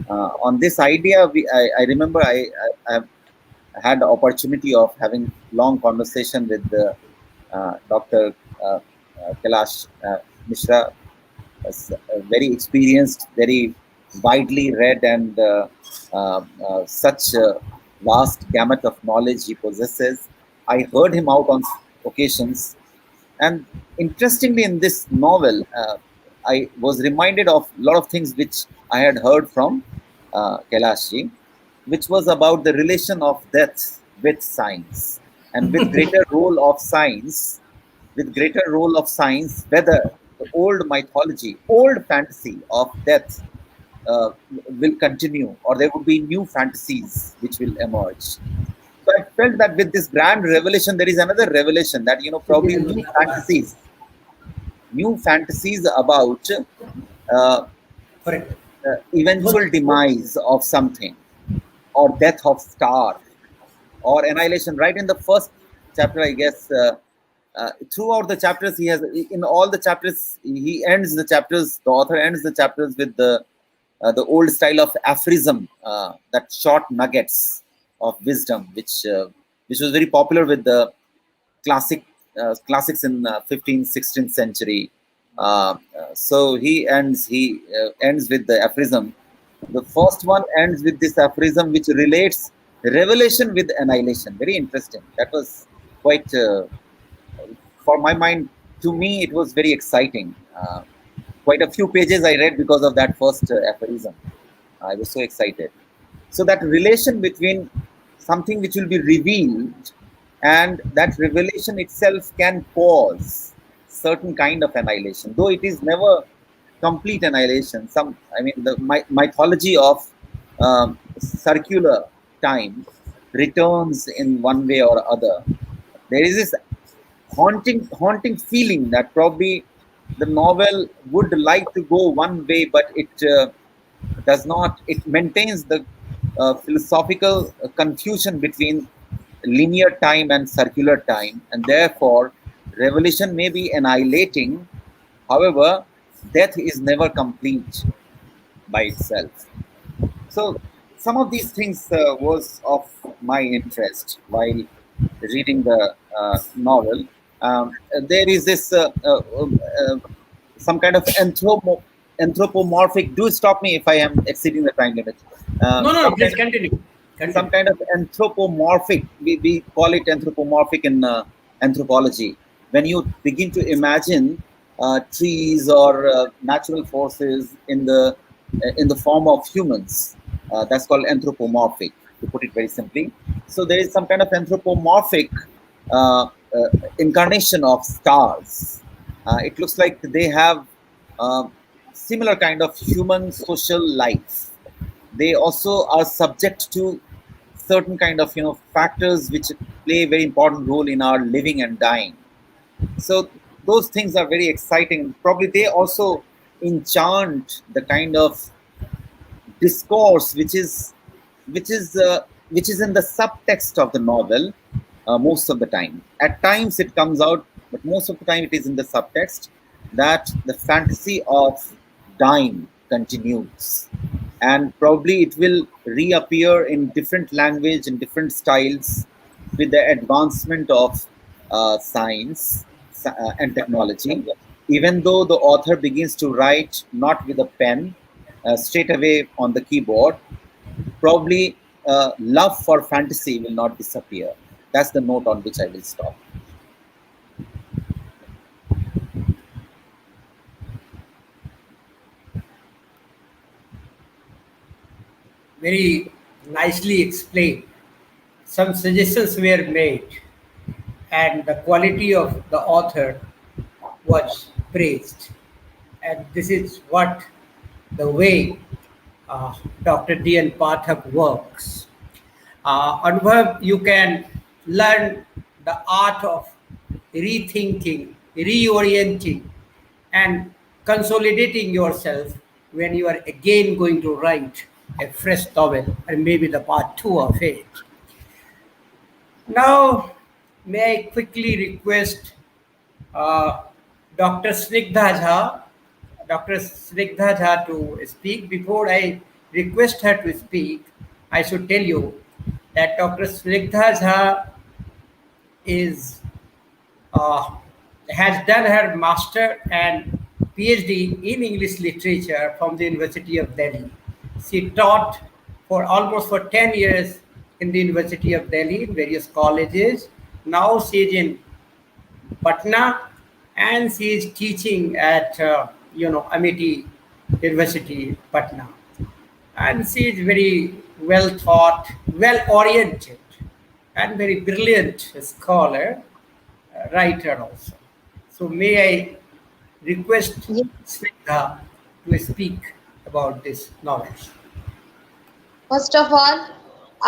On this idea, I remember I had the opportunity of having long conversation with the Dr. Kailash Mishra, a very experienced, very widely read, and such a vast gamut of knowledge he possesses. I heard him out on occasions, and interestingly, in this novel, I was reminded of a lot of things which I had heard from Kailash, which was about the relation of death with science, and with greater role of science, whether the old mythology, old fantasy of death will continue, or there would be new fantasies which will emerge. So I felt that with this grand revelation, there is another revelation that probably new fantasies about uh, Correct. eventual demise of something, or death of star, or annihilation. Right in the first chapter, I guess. Throughout the chapters, he has, in all the chapters, he ends the chapters. The author ends the chapters with the old style of aphorism, that short nuggets of wisdom, which was very popular with the classics in 15th, 16th century. So he ends with the aphorism. The first one ends with this aphorism, which relates revelation with annihilation. Very interesting. That was quite, for my mind, to me, it was very exciting. Quite a few pages I read because of that first aphorism. I was so excited. So that relation between something which will be revealed, and that revelation itself can cause certain kind of annihilation, though it is never complete annihilation. The mythology of circular time returns in one way or other. There is this haunting feeling that probably the novel would like to go one way, but it does not. It maintains the philosophical confusion between linear time and circular time, and therefore revelation may be annihilating. However, death is never complete by itself. So some of these things was of my interest while reading the novel. There is this some kind of anthropomorphic. Do stop me if I am exceeding the time limit. No, please continue. Some kind of anthropomorphic. We call it anthropomorphic in anthropology. When you begin to imagine trees or natural forces in the form of humans, that's called anthropomorphic, to put it very simply. So there is some kind of anthropomorphic incarnation of stars. It looks like they have similar kind of human social life. They also are subject to certain kind of factors which play a very important role in our living and dying. So those things are very exciting. Probably they also enchant the kind of discourse which is in the subtext of the novel. Most of the time, at times it comes out, but most of the time it is in the subtext, that the fantasy of dying continues, and probably it will reappear in different language, in different styles, with the advancement of science and technology. Even though the author begins to write not with a pen, straight away on the keyboard, probably love for fantasy will not disappear. That's the note on which I will stop. Very nicely explained. Some suggestions were made, and the quality of the author was praised. And this is what the way Dr. D.N. Pathak works. Anubhav, you can learn the art of rethinking, reorienting, and consolidating yourself when you are again going to write a fresh novel, and maybe the part 2 of it. Now, may I quickly request uh, Dr. Snigdha Jha, Dr. Snigdha Jha to speak. Before I request her to speak, I should tell you that Dr. Snigdha Jha is has done her master and PhD in English literature from the University of Delhi. She taught for almost for 10 years in the University of Delhi in various colleges. Now she is in Patna, and she is teaching at Amity University, Patna. and she is very well thought, well oriented, and very brilliant scholar, writer also. So may I request Yes. Smita to speak about this knowledge. First of all,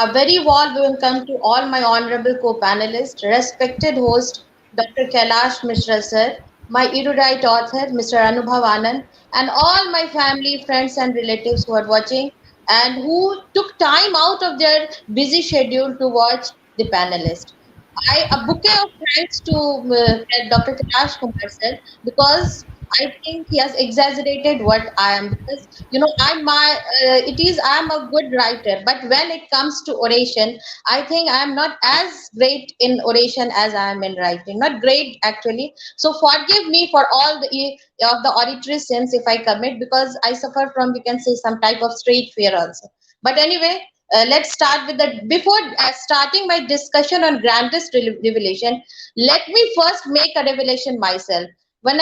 a very warm welcome to all my honorable co-panelists, respected host Dr. Kailash Mishra sir, my erudite author Mr. Anubhav Anand, and all my family, friends, and relatives who are watching and who took time out of their busy schedule to watch the panelist. A bouquet of thanks to Dr. Kailash Kumar sir, because I think he has exaggerated what I am, because I'm a good writer, but when it comes to oration, I think I am not as great in oration as I am in writing. Not great actually. So forgive me for all of the auditory sins if I commit, because I suffer from, you can say, some type of straight fear also. But anyway, let's start with the before starting my discussion on grandest revelation. Let me first make a revelation myself. When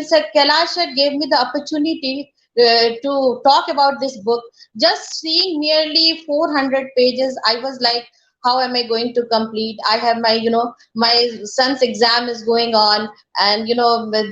Sir Kailash sir gave me the opportunity to talk about this book, just seeing nearly 400 pages, I was like, how am I going to complete? I have my son's exam is going on, and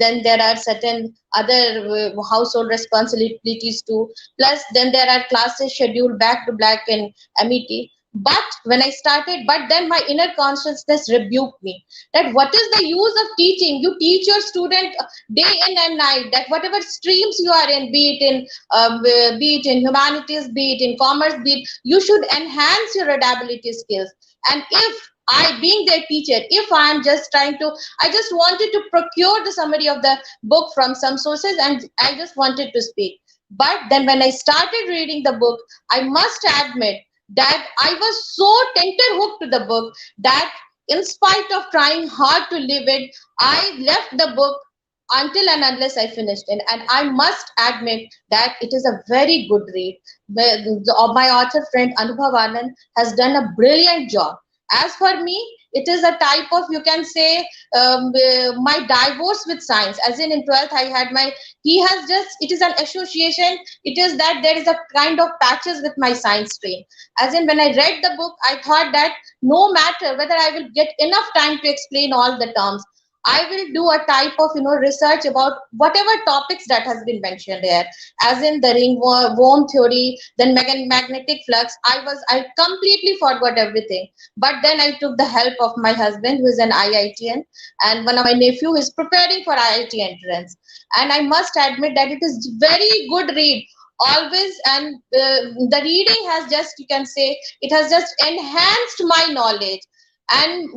then there are certain other household responsibilities too. Plus, then there are classes scheduled back to back in MET. But then my inner consciousness rebuked me that what is the use of teaching? You teach your student day in and night, that whatever streams you are in, be it in humanities, be it in commerce, you should enhance your readability skills. And if I, being their teacher, if I am just I just wanted to procure the summary of the book from some sources, and I just wanted to speak. But then when I started reading the book, I must admit that I was so hooked to the book that in spite of trying hard to live it, I left the book until and unless I finished it. And I must admit that it is a very good read. My author friend Anubhav Anand has done a brilliant job. As for me, it is a type of, you can say, my divorce with science. As in 12th, it is an association. It is that there is a kind of patches with my science stream. As in, when I read the book, I thought that no matter whether I will get enough time to explain all the terms, I will do a type of research about whatever topics that has been mentioned here, as in the worm theory, then magnetic flux. I completely forgot everything. But then I took the help of my husband, who is an IITian, and one of my nephew is preparing for IIT entrance. And I must admit that it is very good read always, and the reading has just, you can say, it has just enhanced my knowledge. And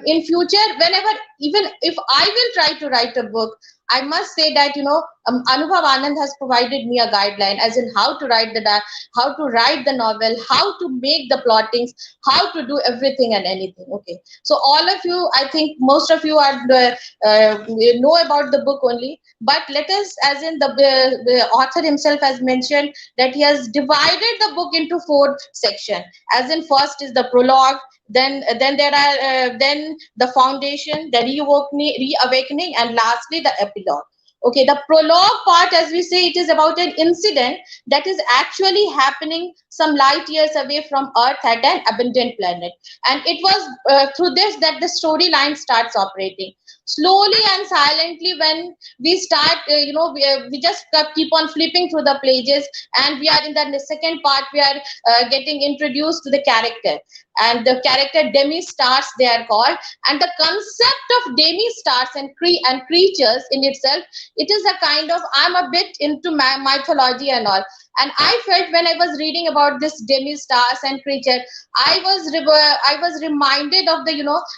in future, whenever, even if I will try to write a book, I must say that Anubhav Anand has provided me a guideline, as in how to write the novel, how to make the plottings, how to do everything and anything. Okay, so all of you, I think most of you are know about the book only, but let us, as in the author himself has mentioned that he has divided the book into 4 sections. As in, first is the prologue, then there are then the foundation, the reawakening, and lastly the epilogue. Okay, the prologue part, as we say, it is about an incident that is actually happening some light years away from Earth at an abundant planet, and it was through this that the storyline starts operating slowly and silently. When we start, we just keep on flipping through the pages, and we are in the second part. We are getting introduced to the character, and the character demi-stars they are called. And the concept of demi-stars and creatures in itself, it is a kind of, I'm a bit into mythology and all, and I felt when I was reading about this demi-stars and creature, I was reminded of the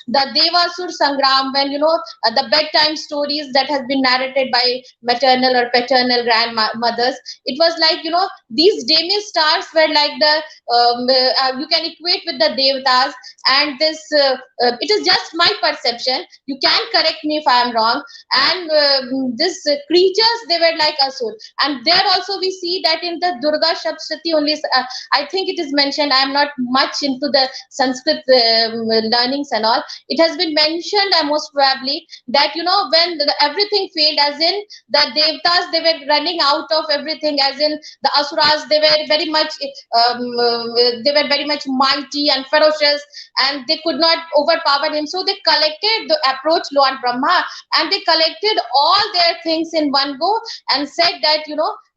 Devasur Sangram, when the bedtime stories that has been narrated by maternal or paternal grandmothers. It was like these demi-stars were like the you can equate with the Devtas and this. It is just my perception. You can correct me if I am wrong. And this creatures, they were like asur. And there also we see that in the Durga Shapshati only. I think it is mentioned. I am not much into the Sanskrit learnings and all. It has been mentioned, most probably, that when everything failed, as in the Devtas, they were running out of everything, as in the Asuras, they were very much mighty and ferocious, and they could not overpower him. So they collected the approach Lord Brahma, and they collected all their things in one go and said that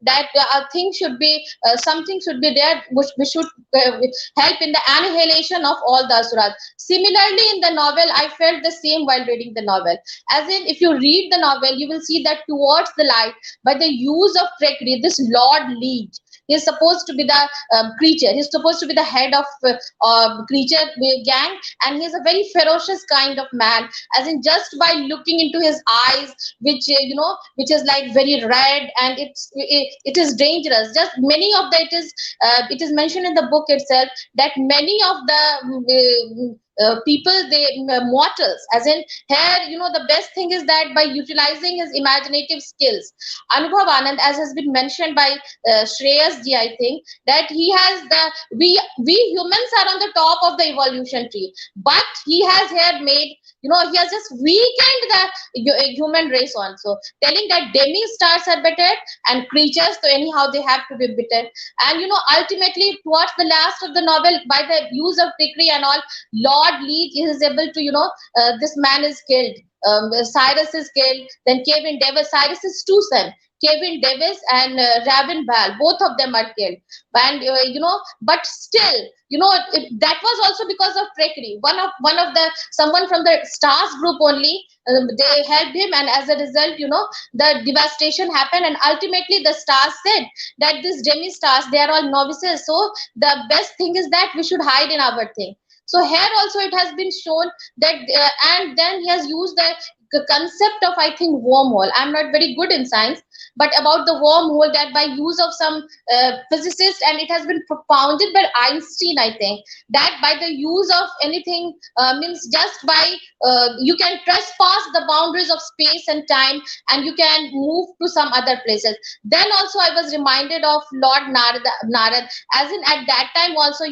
that a thing should be something should be there which we should help in the annihilation of all the asuras. Similarly, in the novel, I felt the same while reading the novel. As in, if you read the novel, you will see that towards the light, by the use of trickery, this Lord Leech, he is supposed to be the creature. He's supposed to be the head of creature gang, and he is a very ferocious kind of man. As in, just by looking into his eyes, which which is like very red, and it is dangerous. Just many of the it is mentioned in the book itself that many of the people, they mortals, as in here, the best thing is that by utilizing his imaginative skills, Anubhav Anand, as has been mentioned by Shreyas ji, I think that he has we humans are on the top of the evolution tree, but he has here made, he has just weakened the human race also, telling that demi stars are better and creatures, so anyhow they have to be better. And ultimately towards the last of the novel, by the use of trickery and all, Lord Leech is able to, this man is killed. Cyrus is killed. Then Kevin Davis, Cyrus's two sons, Kevin Davis and Rabin Bal, both of them are killed. And but still, that was also because of trickery. Someone from the Stars group only, they helped him, and as a result, the devastation happened. And ultimately, the Stars said that these demi stars, they are all novices. So the best thing is that we should hide in our thing. So here also it has been shown that, and then he has used the concept of, I think, wormhole. I'm not very good in science, but about the wormhole, that by use of some physicist, and it has been propounded by Einstein, I think, that by the use of anything, means just by you can trespass the boundaries of space and time, and you can move to some other places. Then also I was reminded of Lord Narad, as in at that time also,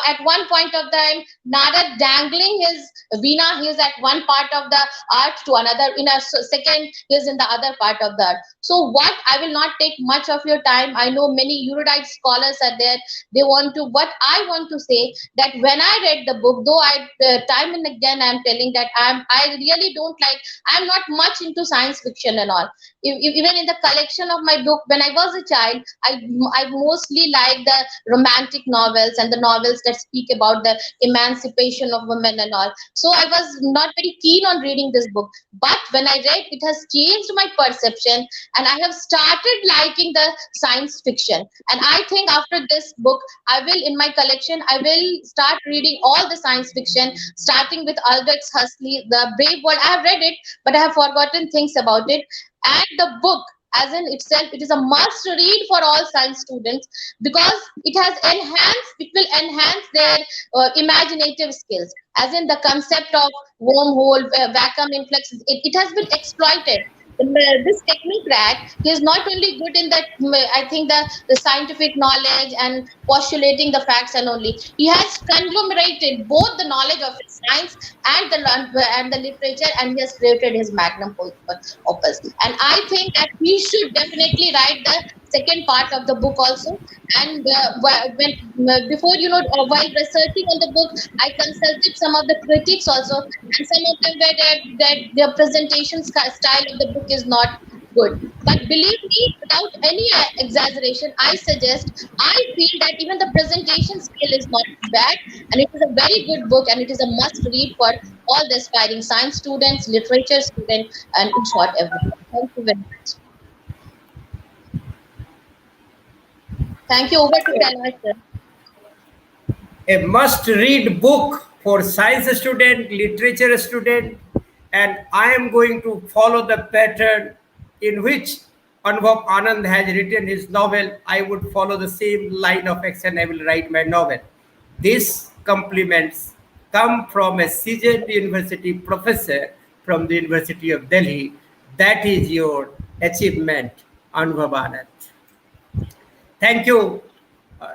at one point of time, Narad dangling his Veena, he is at one part of the earth to another, in a second he is in the other part of the earth. So what, I will not take much of your time. I know many erudite scholars are there. They want to, what I want to say, that when I read the book, though I time and again I'm telling that I really don't like, I'm not much into science fiction and all. Even in the collection of my book, when I was a child, I mostly like the romantic novels and the novels that speak about the emancipation of women and all. So I was not very keen on reading this book. But when I read, it has changed my perception, and I have started liking the science fiction. And I think after this book, I will, in my collection, I will start reading all the science fiction, starting with Aldous Huxley, The Brave World. I have read it, but I have forgotten things about it. And the book, as in itself, it is a must read for all science students, because it will enhance their imaginative skills, as in the concept of wormhole, vacuum influx, it has been exploited. This technocrat, he is not only good in that, I think, the scientific knowledge and postulating the facts, and only he has conglomerated both the knowledge of science and the literature, and he has created his magnum opus. And I think that we should definitely write the second part of the book also. And before, while researching on the book, I consulted some of the critics also, and some of them were that their presentation style of the book is not good. But believe me, without any exaggeration, I feel that even the presentation skill is not bad, and it is a very good book, and it is a must read for all the aspiring science students, literature students, and in short, everyone. Thank you very much. Thank you. Over to Kailash, sir. A must-read book for science student, literature student, and I am going to follow the pattern in which Anubhav Anand has written his novel. I would follow the same line of action. I will write my novel. These compliments come from a seasoned university professor from the University of Delhi. That is your achievement, Anubhav Anand. Thank you,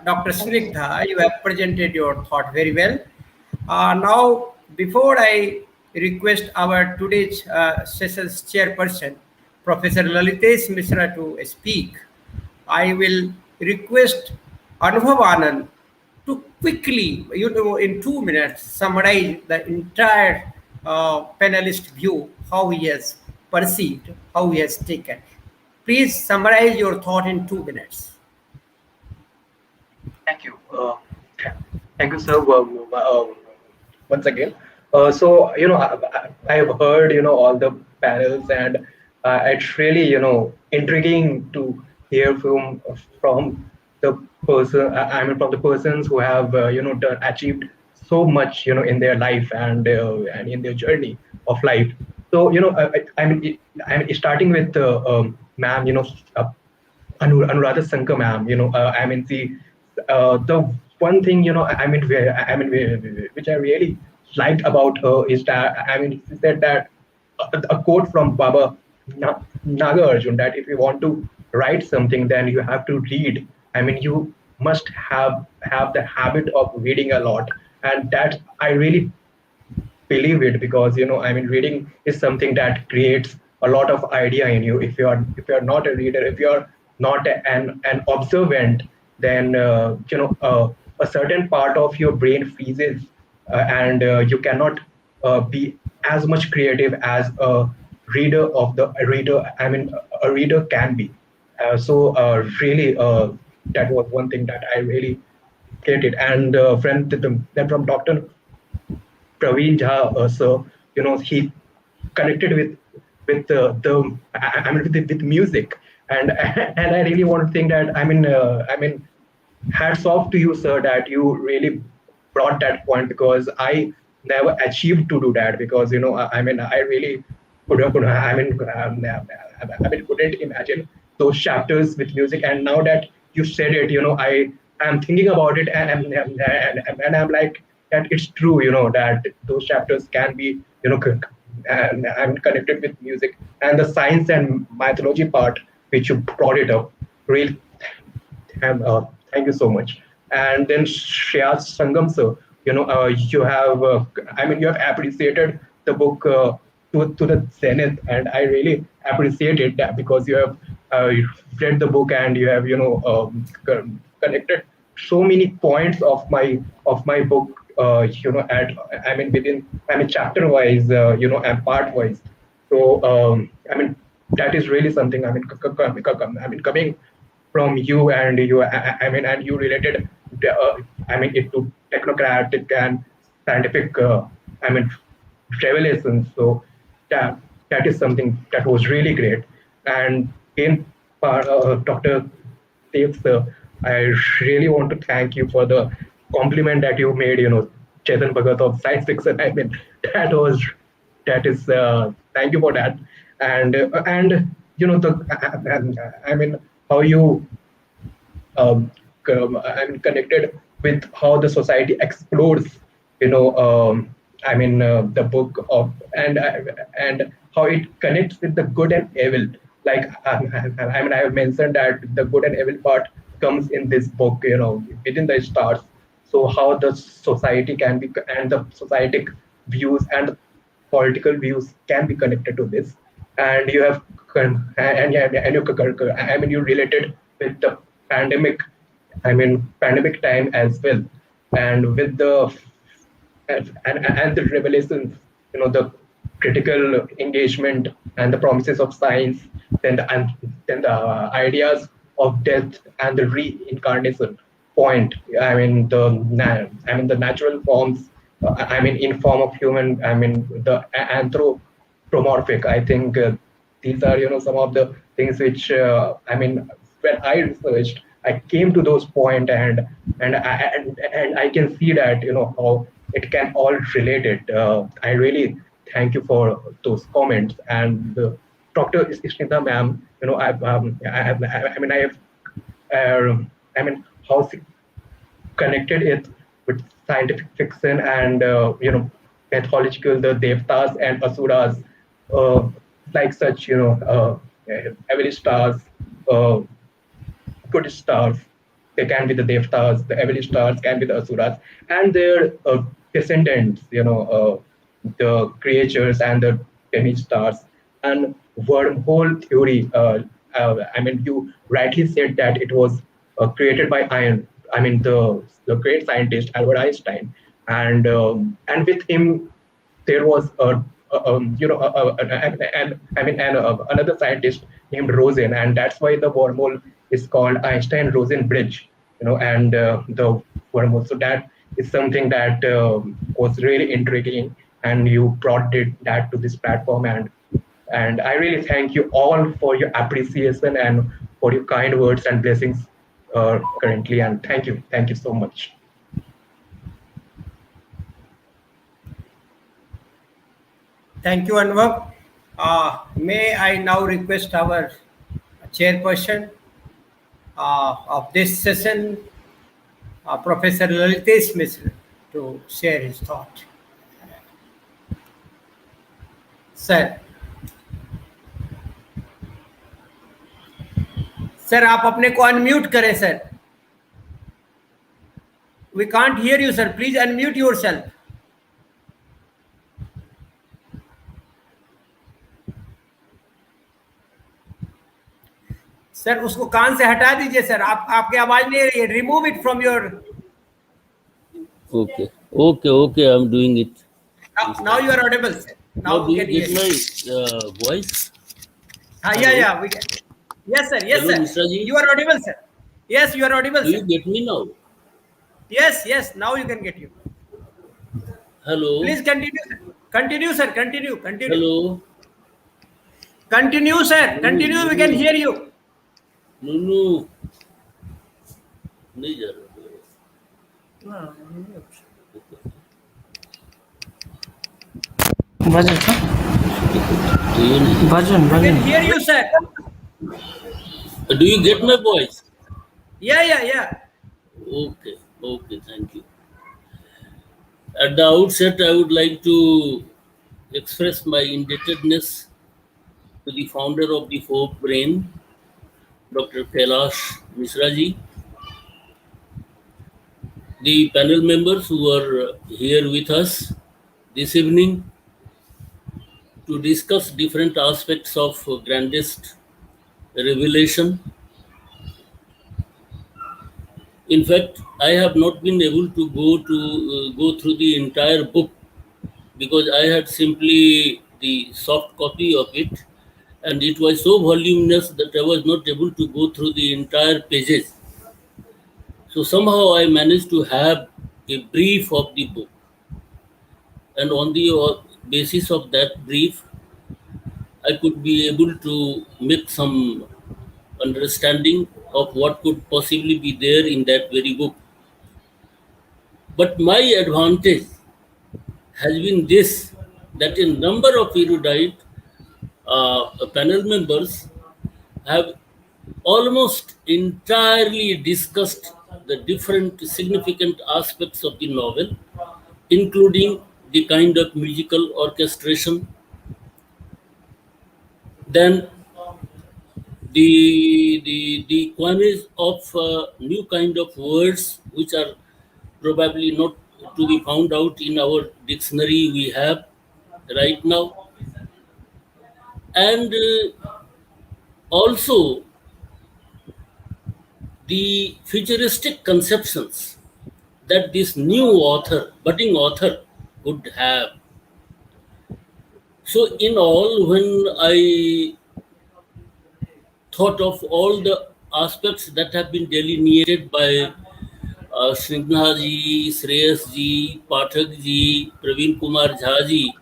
Dr. Thank you. Snigdha. You have presented your thought very well. Now, before I request our today's session's chairperson, Professor Lalitesh Mishra, to speak, I will request Anubhav Anand to quickly, in 2 minutes, summarize the entire panelist view, how he has perceived, how he has taken. Please summarize your thought in 2 minutes. Thank you. Thank you, sir. Once again. So, I have heard, all the panels, and it's really, intriguing to hear from the from the persons who have, achieved so much, in their life and in their journey of life. So, I'm starting with ma'am, Anuradha Sankar ma'am, the one thing, which I really liked about her is that, she said that a quote from Baba Naga Arjun, that if you want to write something, then you have to read. You must have the habit of reading a lot, and that I really believe it, because reading is something that creates a lot of idea in you. If you're not a reader, if you're not an observant, then a certain part of your brain freezes, and you cannot be as much creative as a reader can be. Really, that was one thing that I really hated. And then from Dr. Praveen Jha, sir, he connected with music, and and I really want to think that, hats off to you, sir, that you really brought that point, because I never achieved to do that, because I really couldn't imagine those chapters with music. And now that you said it, I am thinking about it, and I'm like, that it's true, that those chapters can be, and I'm connected with music, and the science and mythology part which you brought it up. Really, thank you so much. And then Sreyash Sangam, sir, you have, you have appreciated the book to the zenith, and I really appreciate it, that because you have read the book, and you have, connected so many points of my book, at, within, chapter wise, and part wise. So, that is really something, coming from you, and and you related, it to technocratic and scientific, revelations. So that is something that was really great. And in Dr. Dev, sir, I really want to thank you for the compliment that you made, Chetan Bhagat of science fiction. That is, thank you for that. And how you connected with how the society explores, the book of, and how it connects with the good and evil. Like, I have mentioned that the good and evil part comes in this book, within the stars. So how the society can be, and the societic views and political views can be connected to this. And you have, you related with the pandemic, pandemic time as well, and with the, and the revelations, the critical engagement and the promises of science, then the ideas of death and the reincarnation point. The natural forms, in form of human, the anthropomorphic. I think these are, some of the things which, when I researched, I came to those point, and I can see that, how it can all relate it. I really thank you for those comments. And Dr. Ishnita ma'am, I have, how she connected it with scientific fiction and mythological, the devtas and asuras, uh, like such, evil stars, uh, good stars. They can be the devtas, the evil stars can be the asuras, and their descendants, the creatures and the demi stars, and wormhole theory. You rightly said that it was created by Iron. The great scientist Albert Einstein, and with him there was another scientist named Rosen, and that's why the wormhole is called Einstein-Rosen bridge. And the wormhole. So that is something that was really intriguing, and you brought that to this platform, and I really thank you all for your appreciation and for your kind words and blessings currently, and thank you so much. Thank you, Anubhav. May I now request our chairperson of this session, Professor Lalitesh Mishra, to share his thought. Sir. Sir आप अपने को unmute करें sir. We can't hear you, sir. Please unmute yourself. Sir उसको कान से हटा दीजिए sir. आपकी आवाज नहीं आ रही है. Remove it from your. Okay. I'm doing it. Now you are audible, sir. Now do you get my voice? Yeah. We can. Yes, sir. Hello, Mishra ji. You are audible, sir. Yes, you are audible, do sir. You get me now? Yes. Now you can get you. Hello. Please continue, sir. Continue, sir. Continue. Hello. Continue, sir. Continue. We can hear you. No. नहीं जा रहा. Bhajan. We can hear you, sir. Do you get my voice? Yeah. Okay, thank you. At the outset, I would like to express my indebtedness to the founder of the Fourth Brain, Dr. Sreyash Mishra ji, the panel members who are here with us this evening to discuss different aspects of Grandest revelation. In fact, I have not been able to go through the entire book because I had simply the soft copy of it, and it was so voluminous that I was not able to go through the entire pages. So somehow I managed to have a brief of the book, and on the basis of that brief, I could be able to make some understanding of what could possibly be there in that very book. But my advantage has been this, that a number of erudite panel members have almost entirely discussed the different significant aspects of the novel, including the kind of musical orchestration, then the coinage of new kind of words which are probably not to be found out in our dictionary we have right now, and also the futuristic conceptions that this new budding author could have. So in all, when I thought of all the aspects that have been delineated by Snigdha ji, Sreyash ji, Pathak ji, Praveen Kumar Jha ji,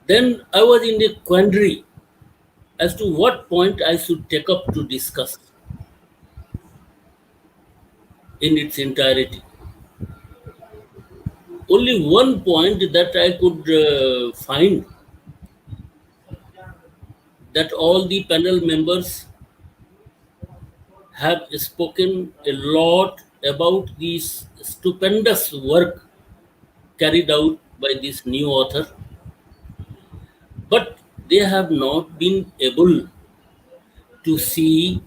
then I was in a quandary as to what point I should take up to discuss in its entirety. Only one point that I could find that all the panel members have spoken a lot about this stupendous work carried out by this new author, but they have not been able to see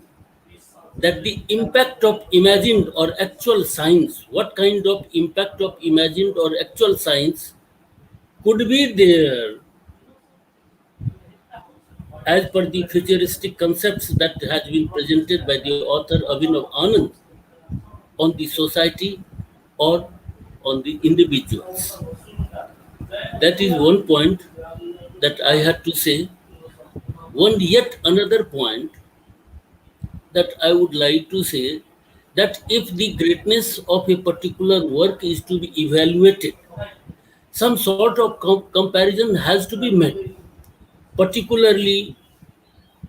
that the impact of imagined or actual science, what kind of impact of imagined or actual science could be there as per the futuristic concepts that has been presented by the author Abhinav Anand on the society or on the individuals. That is one point that I had to say. One yet another point that I would like to say, that if the greatness of a particular work is to be evaluated, some sort of comparison has to be made. Particularly,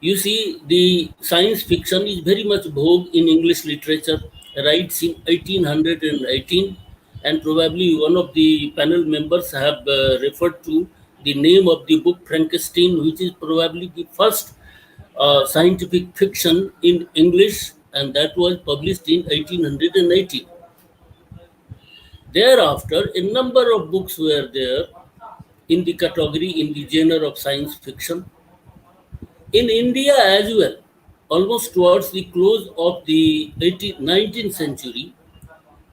you see, the science fiction is very much vogue in English literature, right in 1818, and probably one of the panel members have referred to the name of the book Frankenstein, which is probably the first scientific fiction in English, and that was published in 1818. Thereafter, a number of books were there in the category, in the genre of science fiction. In India as well, almost towards the close of the 19th century,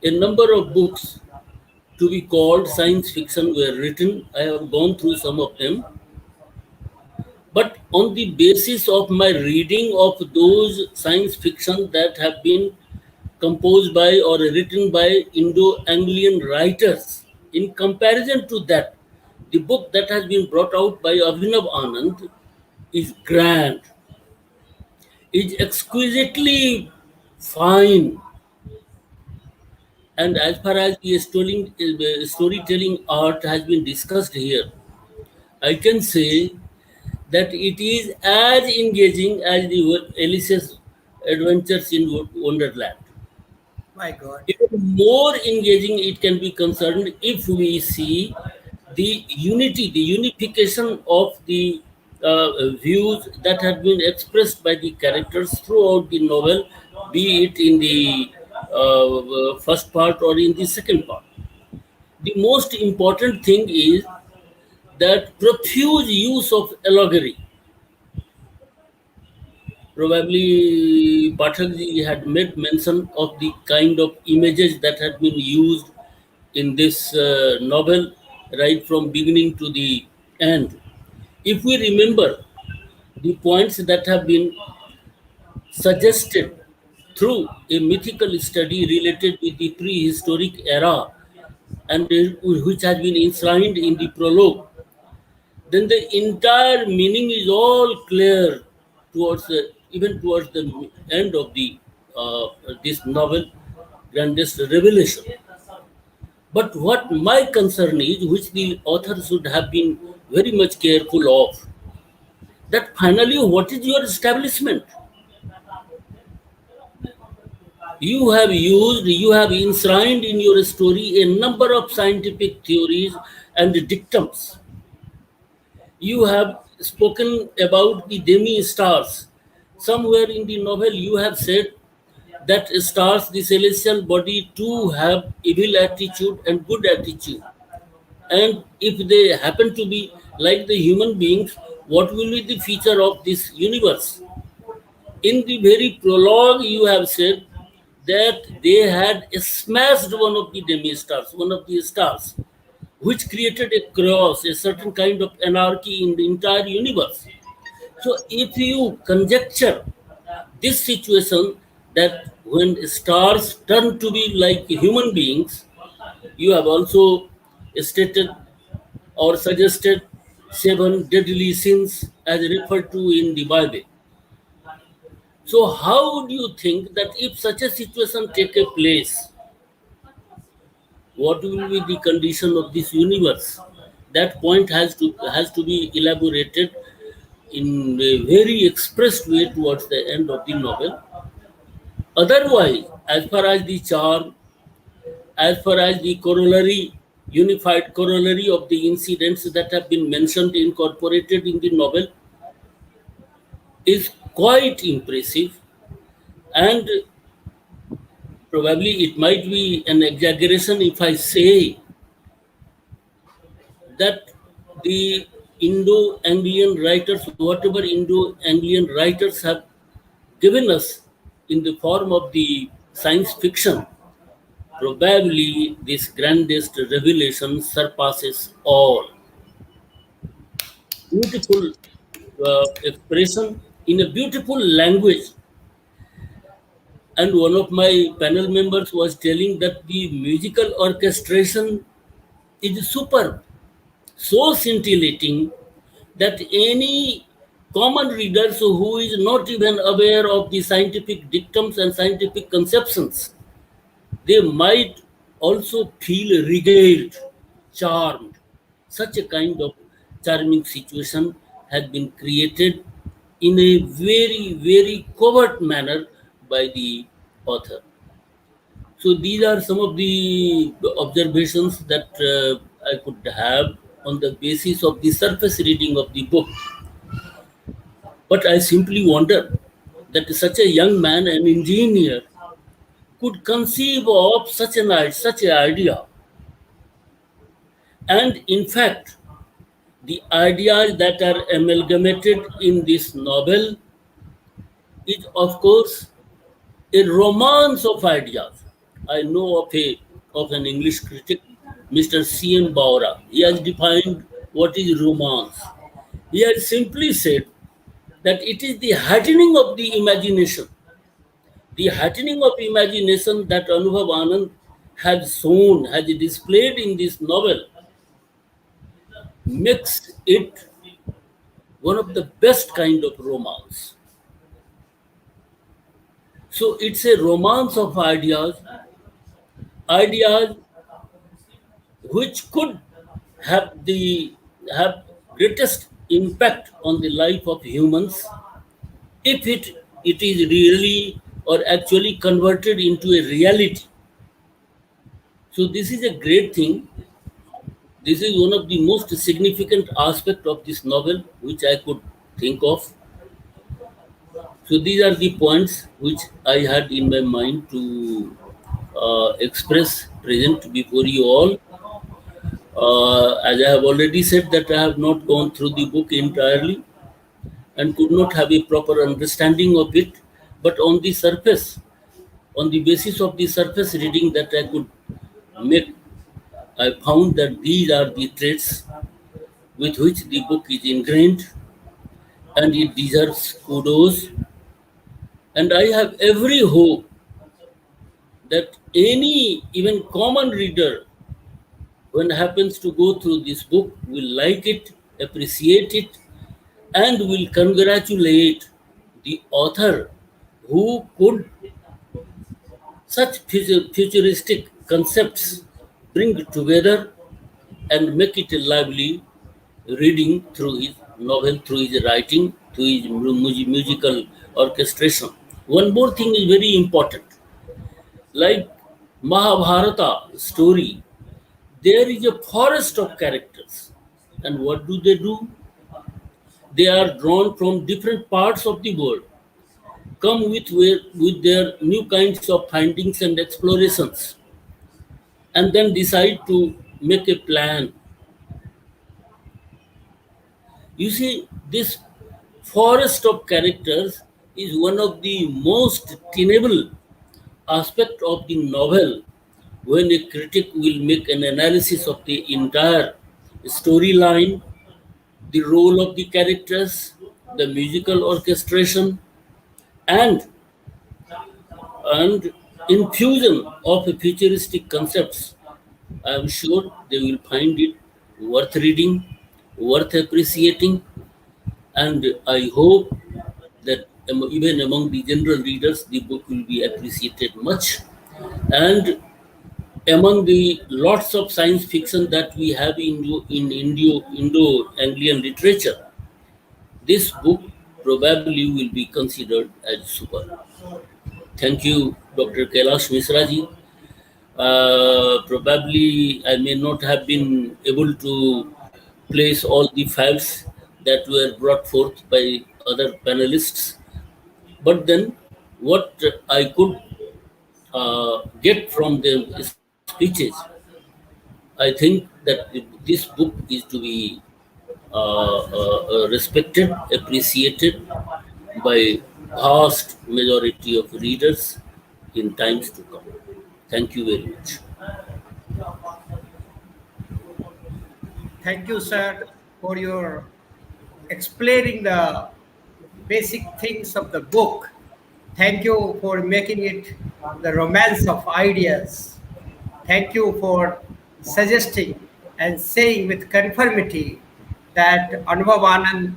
a number of books to be called science fiction were written. I have gone through some of them. But on the basis of my reading of those science fiction that have been composed by or written by Indo-Anglian writers, in comparison to that, the book that has been brought out by Abhinav Anand is grand, is exquisitely fine. And as far as the storytelling art has been discussed here, I can say that it is as engaging as the Alice's Adventures in Wonderland. My God. Even more engaging it can be concerned if we see the unity, the unification of the views that have been expressed by the characters throughout the novel, be it in the first part or in the second part. The most important thing is that profuse use of allegory. Probably Pathakji had made mention of the kind of images that had been used in this novel right from beginning to the end. If we remember the points that have been suggested through a mythical study related with the prehistoric era and which has been enshrined in the prologue, then the entire meaning is all clear towards even towards the end of the this novel, Grandest Revelation. But what my concern is, which the author should have been very much careful of, that finally what is your establishment? You have used, you have enshrined in your story a number of scientific theories and dictums. You have spoken about the demi-stars. Somewhere in the novel you have said that stars, the celestial body, too have evil attitude and good attitude. And if they happen to be like the human beings, what will be the feature of this universe? In the very prologue, you have said that they had smashed one of the demi-stars, one of the stars, which created a chaos, a certain kind of anarchy in the entire universe. So if you conjecture this situation, that when stars turn to be like human beings, you have also stated or suggested 7 deadly sins as referred to in the Bible. So how do you think that if such a situation take a place, what will be the condition of this universe? That point has to be elaborated in a very expressed way towards the end of the novel. Otherwise, as far as the charm, as far as the corollary, unified corollary of the incidents that have been mentioned, incorporated in the novel, is quite impressive, and probably it might be an exaggeration if I say that the Indo-Anglian writers, whatever Indo-Anglian writers have given us in the form of the science fiction, probably this grandest revelation surpasses all. Beautiful expression in a beautiful language. And one of my panel members was telling that the musical orchestration is superb, so scintillating that any common reader who is not even aware of the scientific dictums and scientific conceptions, they might also feel regaled, charmed. Such a kind of charming situation has been created in a very, very covert manner by the author. So these are some of the observations that I could have on the basis of the surface reading of the book. But I simply wonder that such a young man, an engineer, could conceive of such an idea. And in fact, the ideas that are amalgamated in this novel is, of course, a romance of ideas. I know of an English critic, Mr. C.N. Baura. He has defined what is romance. He has simply said that it is the heightening of the imagination. The heightening of imagination that Anubhav Anand has shown, has displayed in this novel, makes it one of the best kind of romance. So it's a romance of ideas which could have greatest impact on the life of humans if it is really or actually converted into a reality. So this is a great thing. This is one of the most significant aspects of this novel which I could think of. So these are the points which I had in my mind to express present before you all. As I have already said that I have not gone through the book entirely and could not have a proper understanding of it, but on the surface, on the basis of the surface reading that I could make, I found that these are the traits with which the book is ingrained and it deserves kudos. And I have every hope that any even common reader, when happens to go through this book, will like it, appreciate it, and will congratulate the author who could such futuristic concepts bring together and make it a lively reading through his novel, through his writing, through his musical orchestration. One more thing is very important. Like Mahabharata story, there is a forest of characters. And what do? They are drawn from different parts of the world, come with their new kinds of findings and explorations, and then decide to make a plan. You see, this forest of characters is one of the most tenable aspect of the novel when a critic will make an analysis of the entire storyline, the role of the characters, the musical orchestration, and infusion of futuristic concepts. I am sure they will find it worth reading, worth appreciating, and I hope that even among the general readers, the book will be appreciated much. And among the lots of science fiction that we have in Indo-Anglian literature, this book probably will be considered as super. Thank you, Dr. Kailash Mishra ji. Probably I may not have been able to place all the facts that were brought forth by other panelists, but then what I could get from their speeches. I think that this book is to be respected, appreciated by vast majority of readers in times to come. Thank you very much. Thank you, sir, for your explaining the basic things of the book. Thank you for making it the romance of ideas. Thank you for suggesting and saying with conformity that Anubhav Anand,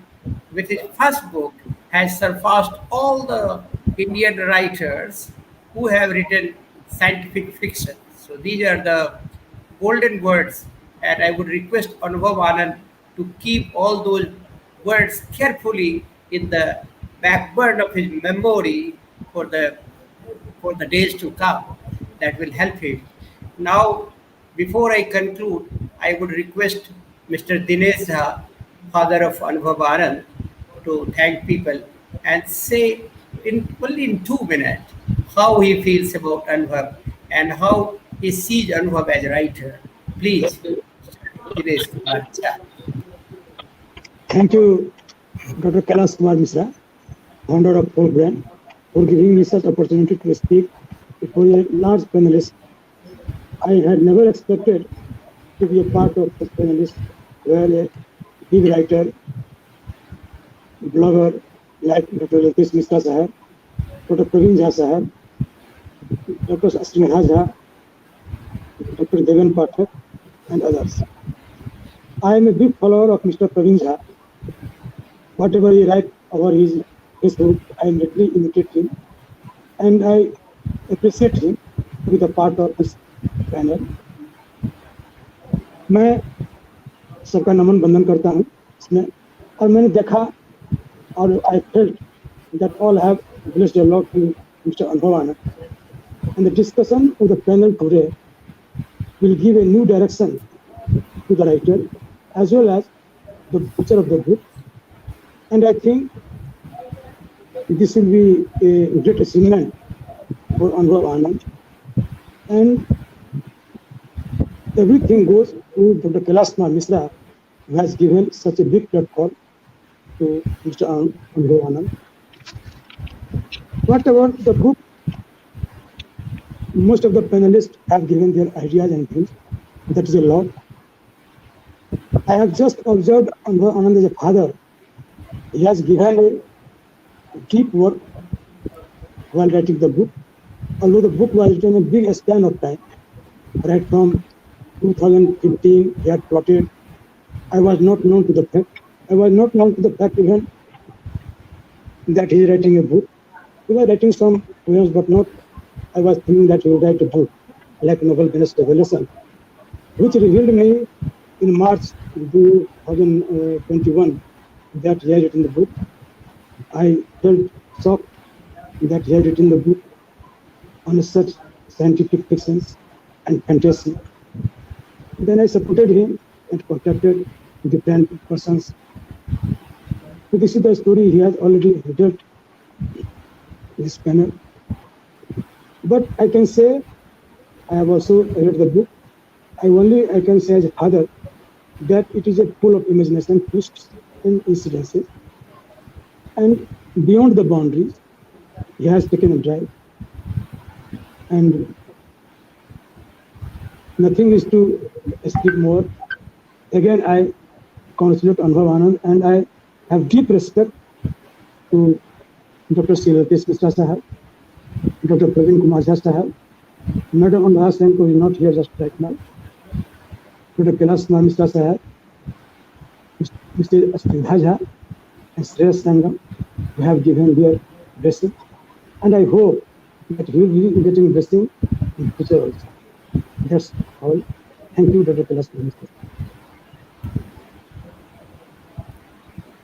with his first book, has surpassed all the Indian writers who have written scientific fiction. So these are the golden words, and I would request Anubhav Anand to keep all those words carefully in the backburn of his memory for the days to come. That will help him. Now, before I conclude, I would request Mr. Dinesh Jha, father of Anubhav Anand, to thank people and say only in 2 minutes how he feels about Anubhav and how he sees Anubhav as a writer. Please, Dinesh Kumar Jha. Thank you, Dr. Kailash Kumar Mishra, founder of Full Brand, for giving me such opportunity to speak before a large panelist. I had never expected to be a part of this panelist where a big writer, blogger like Dr. Lalitesh Mishra Sahab, Dr. Praveen Jha Sahab, Dr. Sreyash Jha, Dr. Nath Pathak, and others. I am a big follower of Mr. Praveen Jha. Whatever he writes over his Facebook, I literally imitate him, and I appreciate him to be the part of this panel. मैं सबका नमन बंदन करता हूँ इसमें, और मैंने देखा और I felt that all have blessed a lot to Mr. Anubhav Anand, and the discussion of the panel today will give a new direction to the writer as well as the future of the book, and I think this will be a great achievement for Anubhav Anand, and everything goes to Dr. Kailash Kumar Mishra, who has given such a big platform to Mr. Anubhav Anand. What about the book? Most of the panelists have given their ideas and views. That is a lot. I have just observed Anubhav Anand as a father. He has given a deep work while writing the book. Although the book was written in a big span of time, right from 2015, he had plotted. I was not known to the fact. I was not known to the fact even that he is writing a book. He was writing some poems, but not. I was thinking that he would write a book like novel-based revelation, which revealed me in March 2021 that he had written the book. I felt shocked that he had written the book on such scientific fictions and fantasy. Then I supported him and contacted different persons. So this is the story he has already told in this panel. But I can say I have also read the book. I can say as a father that it is a full of imagination, twists and incidences. And beyond the boundaries, he has taken a drive. And nothing is to speak more. Again, I congratulate Anubhav Anand, and I have deep respect to Dr. Sreyash Mishra Sahab, Dr. Praveen Kumar Jha Sahab, Madam Anubhav Anand, who is not here just right now, Dr. Kailash Kumar Mishra Sahab, Mr. Sreyash Jha, and Sreyash Sangam, who have given their blessing. And I hope that we will be getting blessing in future also. That's all. Thank you, Dr. Kailash Kumar Mishra.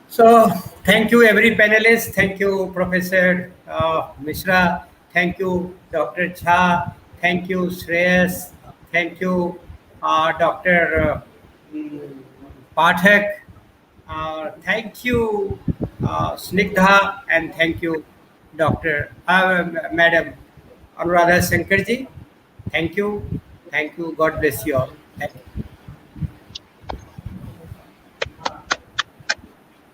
So, thank you, every panelist. Thank you, Professor Mishra. Thank you, Dr. Jha. Thank you, Shreyas. Thank you, Dr. Pathak. Thank you, Snigdha, and thank you, Madam Anuradha Shankarji. Thank you. Thank you. God bless you all. Thank you.